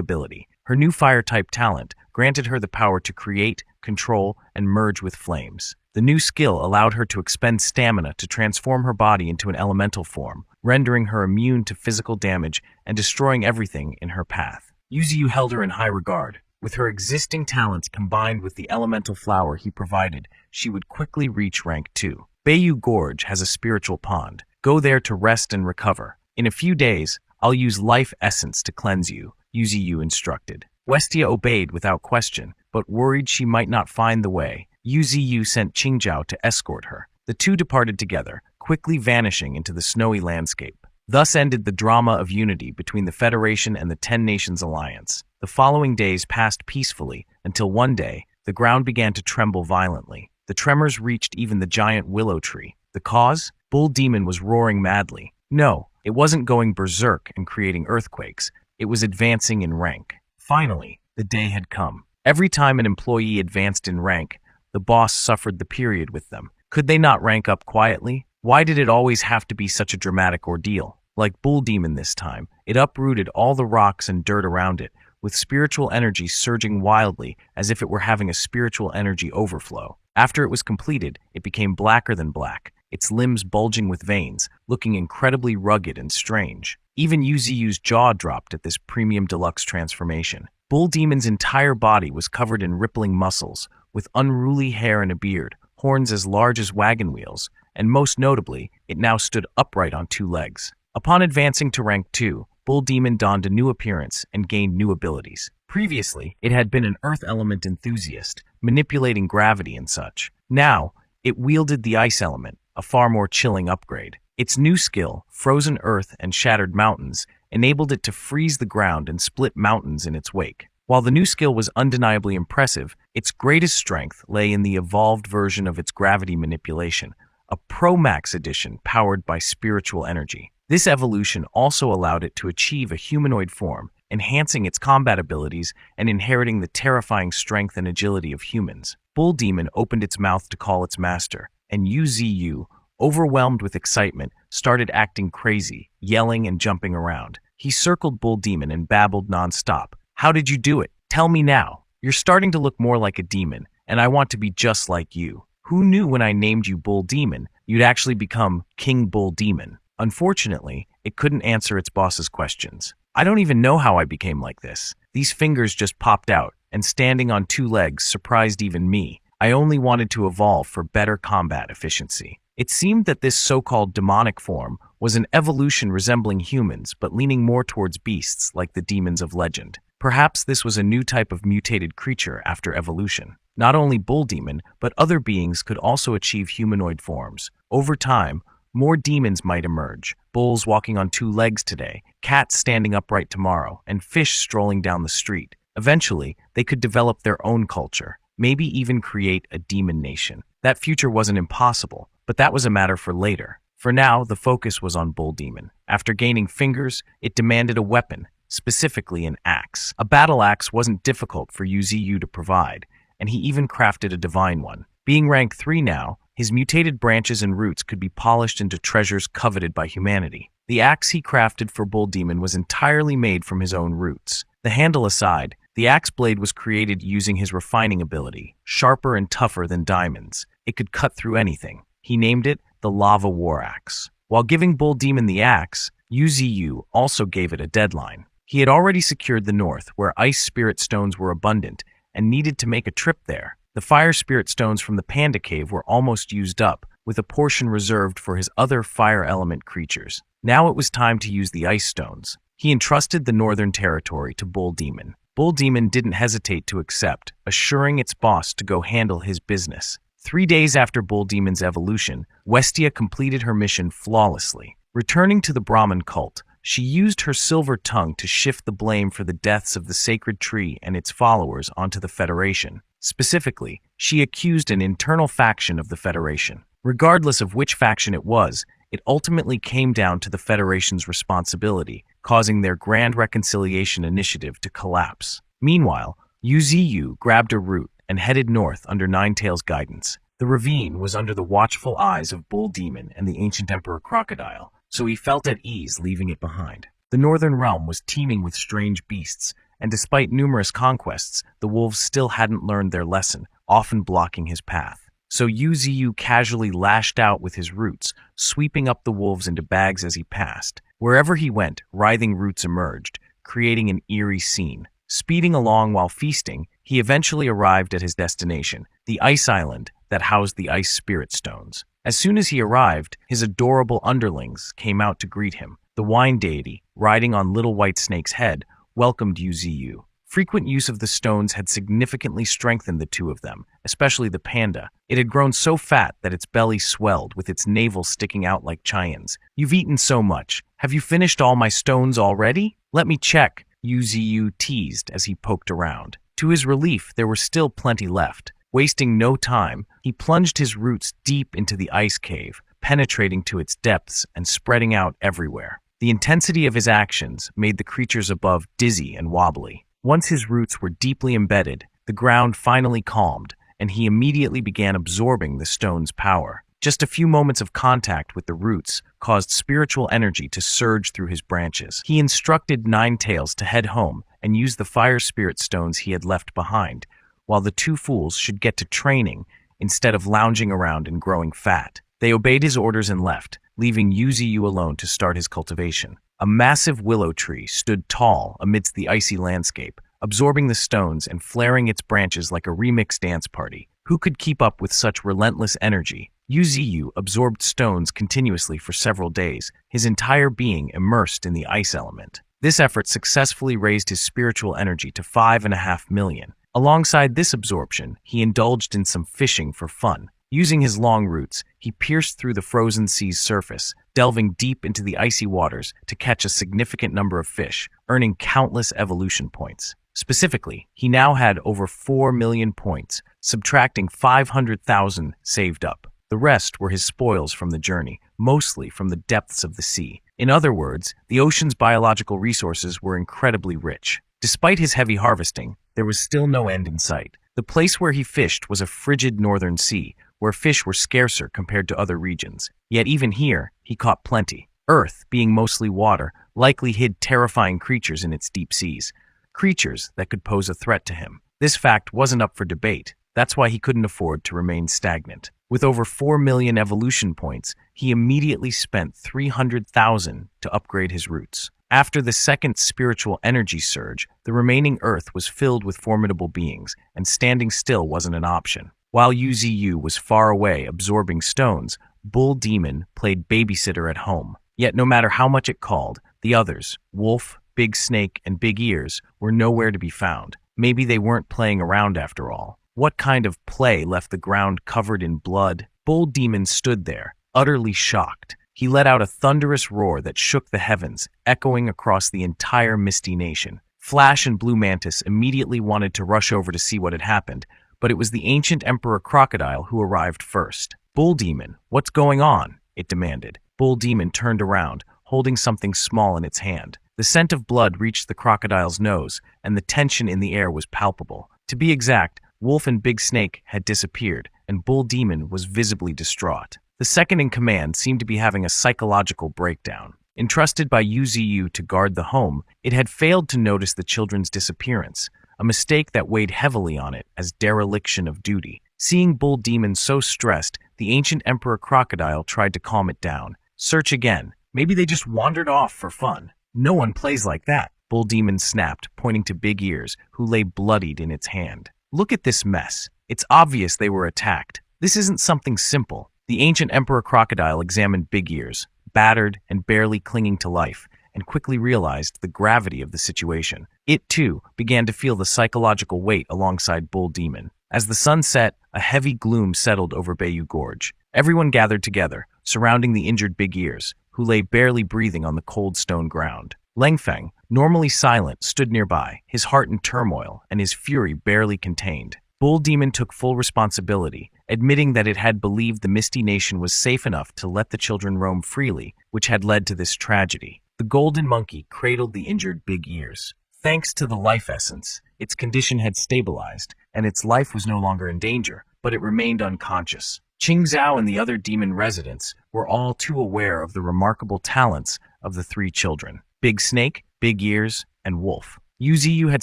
ability. Her new fire-type talent granted her the power to create, control, and merge with flames. The new skill allowed her to expend stamina to transform her body into an elemental form, rendering her immune to physical damage and destroying everything in her path. Yu Ziyu held her in high regard. With her existing talents combined with the elemental flower he provided, she would quickly reach rank 2. Beiyu Gorge has a spiritual pond. Go there to rest and recover. In a few days, I'll use life essence to cleanse you, Yu Ziyu instructed. Westia obeyed without question, but worried she might not find the way, Yu Ziyu sent Qingjiao to escort her. The two departed together, quickly vanishing into the snowy landscape. Thus ended the drama of unity between the Federation and the 10 Nations Alliance. The following days passed peacefully until one day, the ground began to tremble violently. The tremors reached even the giant willow tree. The cause? Bull Demon was roaring madly. No, it wasn't going berserk and creating earthquakes. It was advancing in rank. Finally, the day had come. Every time an employee advanced in rank, the boss suffered the period with them. Could they not rank up quietly? Why did it always have to be such a dramatic ordeal? Like Bull Demon this time, it uprooted all the rocks and dirt around it, with spiritual energy surging wildly as if it were having a spiritual energy overflow. After it was completed, it became blacker than black, its limbs bulging with veins, looking incredibly rugged and strange. Even Yu Ziyu's jaw dropped at this premium deluxe transformation. Bull Demon's entire body was covered in rippling muscles, with unruly hair and a beard, horns as large as wagon wheels, and most notably, it now stood upright on 2 legs. Upon advancing to rank 2, Bull Demon donned a new appearance and gained new abilities. Previously, it had been an earth element enthusiast, manipulating gravity and such. Now, it wielded the ice element, a far more chilling upgrade. Its new skill, Frozen Earth and Shattered Mountains, enabled it to freeze the ground and split mountains in its wake. While the new skill was undeniably impressive, its greatest strength lay in the evolved version of its gravity manipulation, a Pro Max edition powered by spiritual energy. This evolution also allowed it to achieve a humanoid form, enhancing its combat abilities and inheriting the terrifying strength and agility of humans. Bull Demon opened its mouth to call its master, and Yu Ziyu, overwhelmed with excitement, started acting crazy, yelling and jumping around. He circled Bull Demon and babbled nonstop. "How did you do it? Tell me now. You're starting to look more like a demon, and I want to be just like you. Who knew when I named you Bull Demon, you'd actually become King Bull Demon?" Unfortunately, it couldn't answer its boss's questions. "I don't even know how I became like this. These fingers just popped out, and standing on 2 legs surprised even me. I only wanted to evolve for better combat efficiency." It seemed that this so-called demonic form was an evolution resembling humans but leaning more towards beasts like the demons of legend. Perhaps this was a new type of mutated creature after evolution. Not only Bull Demon, but other beings could also achieve humanoid forms. Over time, more demons might emerge, bulls walking on 2 legs today, cats standing upright tomorrow, and fish strolling down the street. Eventually, they could develop their own culture, maybe even create a demon nation. That future wasn't impossible, but that was a matter for later. For now, the focus was on Bull Demon. After gaining fingers, it demanded a weapon, specifically an axe. A battle axe wasn't difficult for Uzu to provide, and he even crafted a divine one. Being rank 3 now, his mutated branches and roots could be polished into treasures coveted by humanity. The axe he crafted for Bull Demon was entirely made from his own roots. The handle aside, the axe blade was created using his refining ability, sharper and tougher than diamonds. It could cut through anything. He named it the Lava War Axe. While giving Bull Demon the axe, Uzu also gave it a deadline. He had already secured the north, where ice spirit stones were abundant, and needed to make a trip there. The fire spirit stones from the Panda Cave were almost used up, with a portion reserved for his other fire element creatures. Now it was time to use the ice stones. He entrusted the northern territory to Bull Demon. Bull Demon didn't hesitate to accept, assuring its boss to go handle his business. 3 days after Bull Demon's evolution, Westia completed her mission flawlessly. Returning to the Brahmin cult, she used her silver tongue to shift the blame for the deaths of the sacred tree and its followers onto the Federation. Specifically, she accused an internal faction of the Federation. Regardless of which faction it was, it ultimately came down to the Federation's responsibility, causing their Grand Reconciliation Initiative to collapse. Meanwhile, Uzu grabbed a root and headed north under Ninetail's guidance. The ravine was under the watchful eyes of Bull Demon and the ancient Emperor Crocodile, so he felt at ease leaving it behind. The northern realm was teeming with strange beasts, and despite numerous conquests, the wolves still hadn't learned their lesson, often blocking his path. So Uzu casually lashed out with his roots, sweeping up the wolves into bags as he passed. Wherever he went, writhing roots emerged, creating an eerie scene. Speeding along while feasting, he eventually arrived at his destination, the ice island that housed the ice spirit stones. As soon as he arrived, his adorable underlings came out to greet him. The wine deity, riding on Little White Snake's head, welcomed Uzu. Frequent use of the stones had significantly strengthened the two of them, especially the panda. It had grown so fat that its belly swelled, with its navel sticking out like Cheyenne's. "You've eaten so much. Have you finished all my stones already? Let me check," Uzu teased as he poked around. To his relief, there were still plenty left. Wasting no time, he plunged his roots deep into the ice cave, penetrating to its depths and spreading out everywhere. The intensity of his actions made the creatures above dizzy and wobbly. Once his roots were deeply embedded, the ground finally calmed, and he immediately began absorbing the stone's power. Just a few moments of contact with the roots caused spiritual energy to surge through his branches. He instructed Ninetails to head home and use the fire spirit stones he had left behind, while the two fools should get to training instead of lounging around and growing fat. They obeyed his orders and left, leaving Uzu alone to start his cultivation. A massive willow tree stood tall amidst the icy landscape, absorbing the stones and flaring its branches like a remix dance party. Who could keep up with such relentless energy? Uzu absorbed stones continuously for several days, his entire being immersed in the ice element. This effort successfully raised his spiritual energy to 5.5 million. Alongside this absorption, he indulged in some fishing for fun. Using his long roots, he pierced through the frozen sea's surface, delving deep into the icy waters to catch a significant number of fish, earning countless evolution points. Specifically, he now had over 4 million points, subtracting 500,000 saved up. The rest were his spoils from the journey, mostly from the depths of the sea. In other words, the ocean's biological resources were incredibly rich. Despite his heavy harvesting, there was still no end in sight. The place where he fished was a frigid northern sea, where fish were scarcer compared to other regions. Yet even here, he caught plenty. Earth, being mostly water, likely hid terrifying creatures in its deep seas. Creatures that could pose a threat to him. This fact wasn't up for debate. That's why he couldn't afford to remain stagnant. With over 4 million evolution points, he immediately spent 300,000 to upgrade his roots. After the second spiritual energy surge, the remaining Earth was filled with formidable beings, and standing still wasn't an option. While Uzu was far away absorbing stones, Bull Demon played babysitter at home. Yet no matter how much it called, the others, Wolf, Big Snake, and Big Ears, were nowhere to be found. Maybe they weren't playing around after all. What kind of play left the ground covered in blood? Bull Demon stood there, utterly shocked. He let out a thunderous roar that shook the heavens, echoing across the entire Misty Nation. Flash and Blue Mantis immediately wanted to rush over to see what had happened, but it was the ancient Emperor Crocodile who arrived first. "Bull Demon, what's going on?" it demanded. Bull Demon turned around, holding something small in its hand. The scent of blood reached the crocodile's nose, and the tension in the air was palpable. To be exact, Wolf and Big Snake had disappeared, and Bull Demon was visibly distraught. The second in command seemed to be having a psychological breakdown. Entrusted by UZU to guard the home, it had failed to notice the children's disappearance, a mistake that weighed heavily on it as dereliction of duty. Seeing Bull Demon so stressed, the ancient Emperor Crocodile tried to calm it down. Search again. Maybe they just wandered off for fun. No one plays like that, Bull Demon snapped, pointing to Big Ears, who lay bloodied in its hand. Look at this mess. It's obvious they were attacked. This isn't something simple. The ancient Emperor Crocodile examined Big Ears, battered and barely clinging to life, and quickly realized the gravity of the situation. It, too, began to feel the psychological weight alongside Bull Demon. As the sun set, a heavy gloom settled over Bayou Gorge. Everyone gathered together, surrounding the injured Big Ears, who lay barely breathing on the cold stone ground. Langfeng, normally silent, stood nearby, his heart in turmoil and his fury barely contained. Bull Demon took full responsibility, admitting that it had believed the Misty Nation was safe enough to let the children roam freely, which had led to this tragedy. The golden monkey cradled the injured Big Ears. Thanks to the life essence, its condition had stabilized, and its life was no longer in danger, but it remained unconscious. Qingzhao and the other demon residents were all too aware of the remarkable talents of the three children, Big Snake, Big Ears, and Wolf. Yuziyu had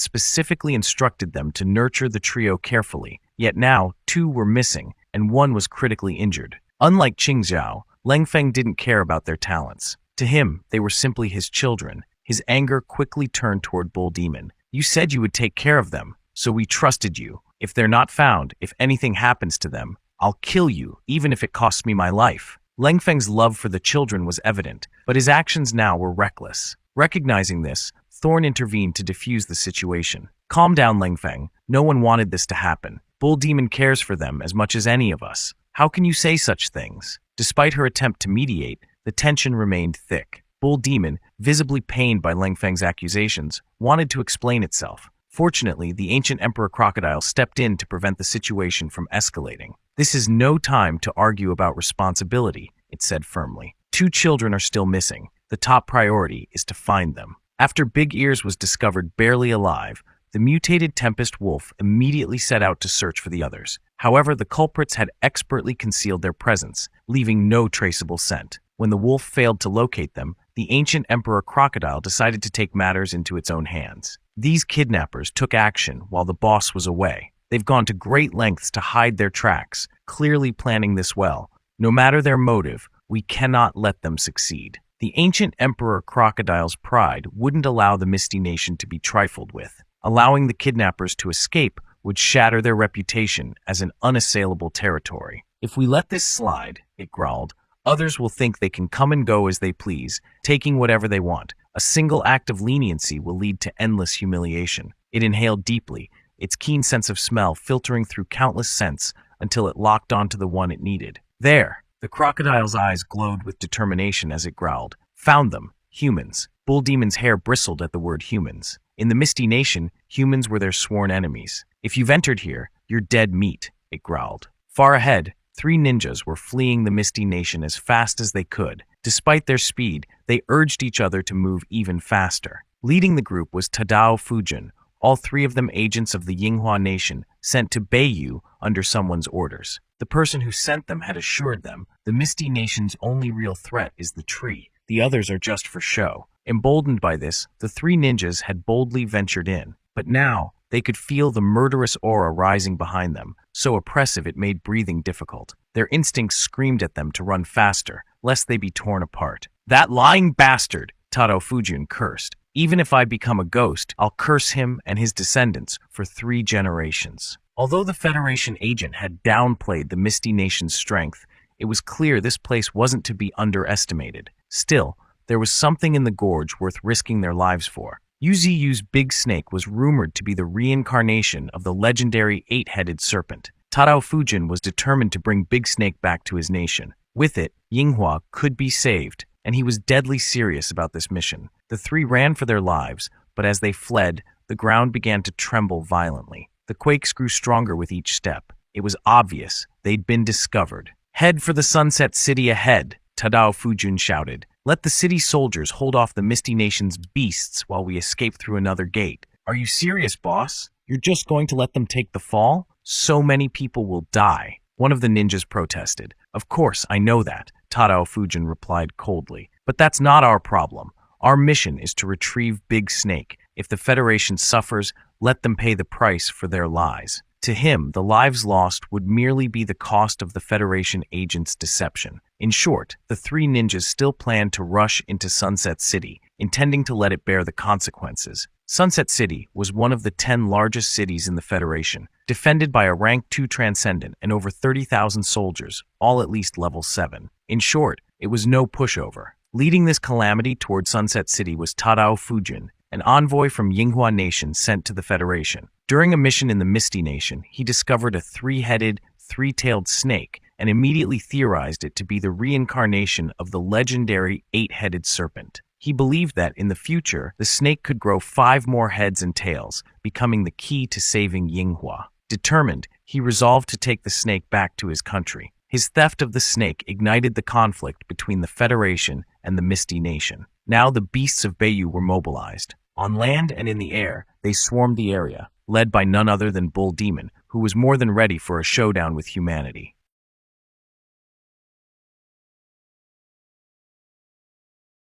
specifically instructed them to nurture the trio carefully, yet now two were missing, and one was critically injured. Unlike Qingzhao, Langfeng didn't care about their talents. To him, they were simply his children. His anger quickly turned toward Bull Demon. You said you would take care of them, so we trusted you. If they're not found, if anything happens to them, I'll kill you, even if it costs me my life. Langfeng's love for the children was evident, but his actions now were reckless. Recognizing this, Thorn intervened to defuse the situation. Calm down, Langfeng. No one wanted this to happen. Bull Demon cares for them as much as any of us. How can you say such things? Despite her attempt to mediate, the tension remained thick. Bull Demon, visibly pained by Langfeng's accusations, wanted to explain itself. Fortunately, the ancient Emperor Crocodile stepped in to prevent the situation from escalating. This is no time to argue about responsibility, it said firmly. Two children are still missing. The top priority is to find them. After Big Ears was discovered barely alive, the mutated Tempest Wolf immediately set out to search for the others. However, the culprits had expertly concealed their presence, leaving no traceable scent. When the wolf failed to locate them, the ancient Emperor Crocodile decided to take matters into its own hands. These kidnappers took action while the boss was away. They've gone to great lengths to hide their tracks, clearly planning this well. No matter their motive, we cannot let them succeed. The ancient Emperor Crocodile's pride wouldn't allow the Misty Nation to be trifled with. Allowing the kidnappers to escape would shatter their reputation as an unassailable territory. If we let this slide, it growled, others will think they can come and go as they please, taking whatever they want. A single act of leniency will lead to endless humiliation. It inhaled deeply, its keen sense of smell filtering through countless scents until it locked onto the one it needed. There! The crocodile's eyes glowed with determination as it growled. Found them. Humans. Bull Demon's hair bristled at the word humans. In the Misty Nation, humans were their sworn enemies. If you've entered here, you're dead meat, it growled. Far ahead, three ninjas were fleeing the Misty Nation as fast as they could. Despite their speed, they urged each other to move even faster. Leading the group was Tadao Fujin, all three of them agents of the Yinghua Nation, sent to Bayou under someone's orders. The person who sent them had assured them, the Misty Nation's only real threat is the tree. The others are just for show. Emboldened by this, the three ninjas had boldly ventured in. But now, they could feel the murderous aura rising behind them, so oppressive it made breathing difficult. Their instincts screamed at them to run faster, lest they be torn apart. That lying bastard, Tadao Fujin cursed. Even if I become a ghost, I'll curse him and his descendants for 3 generations. Although the Federation agent had downplayed the Misty Nation's strength, it was clear this place wasn't to be underestimated. Still, there was something in the gorge worth risking their lives for. Yuziyu's big snake was rumored to be the reincarnation of the legendary 8-headed serpent. Tadao Fujin was determined to bring Big Snake back to his nation. With it, Yinghua could be saved, and he was deadly serious about this mission. The three ran for their lives, but as they fled, the ground began to tremble violently. The quakes grew stronger with each step. It was obvious they'd been discovered. Head for the Sunset City ahead, Tadao Fujin shouted, Let the city soldiers hold off the Misty Nation's beasts while we escape through another gate. Are you serious, boss? You're just going to let them take the fall? So many people will die. One of the ninjas protested. Of course, I know that, Tadao Fujin replied coldly. But that's not our problem. Our mission is to retrieve Big Snake. If the Federation suffers, let them pay the price for their lies. To him, the lives lost would merely be the cost of the Federation agent's deception. In short, the three ninjas still planned to rush into Sunset City, intending to let it bear the consequences. Sunset City was one of the 10 largest cities in the Federation, defended by a rank 2 Transcendent and over 30,000 soldiers, all at least level 7. In short, it was no pushover. Leading this calamity toward Sunset City was Tadao Fujin, an envoy from Yinghua Nation sent to the Federation. During a mission in the Misty Nation, he discovered a 3-headed, 3-tailed snake and immediately theorized it to be the reincarnation of the legendary 8-headed serpent. He believed that, in the future, the snake could grow 5 more heads and tails, becoming the key to saving Yinghua. Determined, he resolved to take the snake back to his country. His theft of the snake ignited the conflict between the Federation and the Misty Nation. Now the beasts of Beiyu were mobilized. On land and in the air, they swarmed the area, led by none other than Bull Demon, who was more than ready for a showdown with humanity.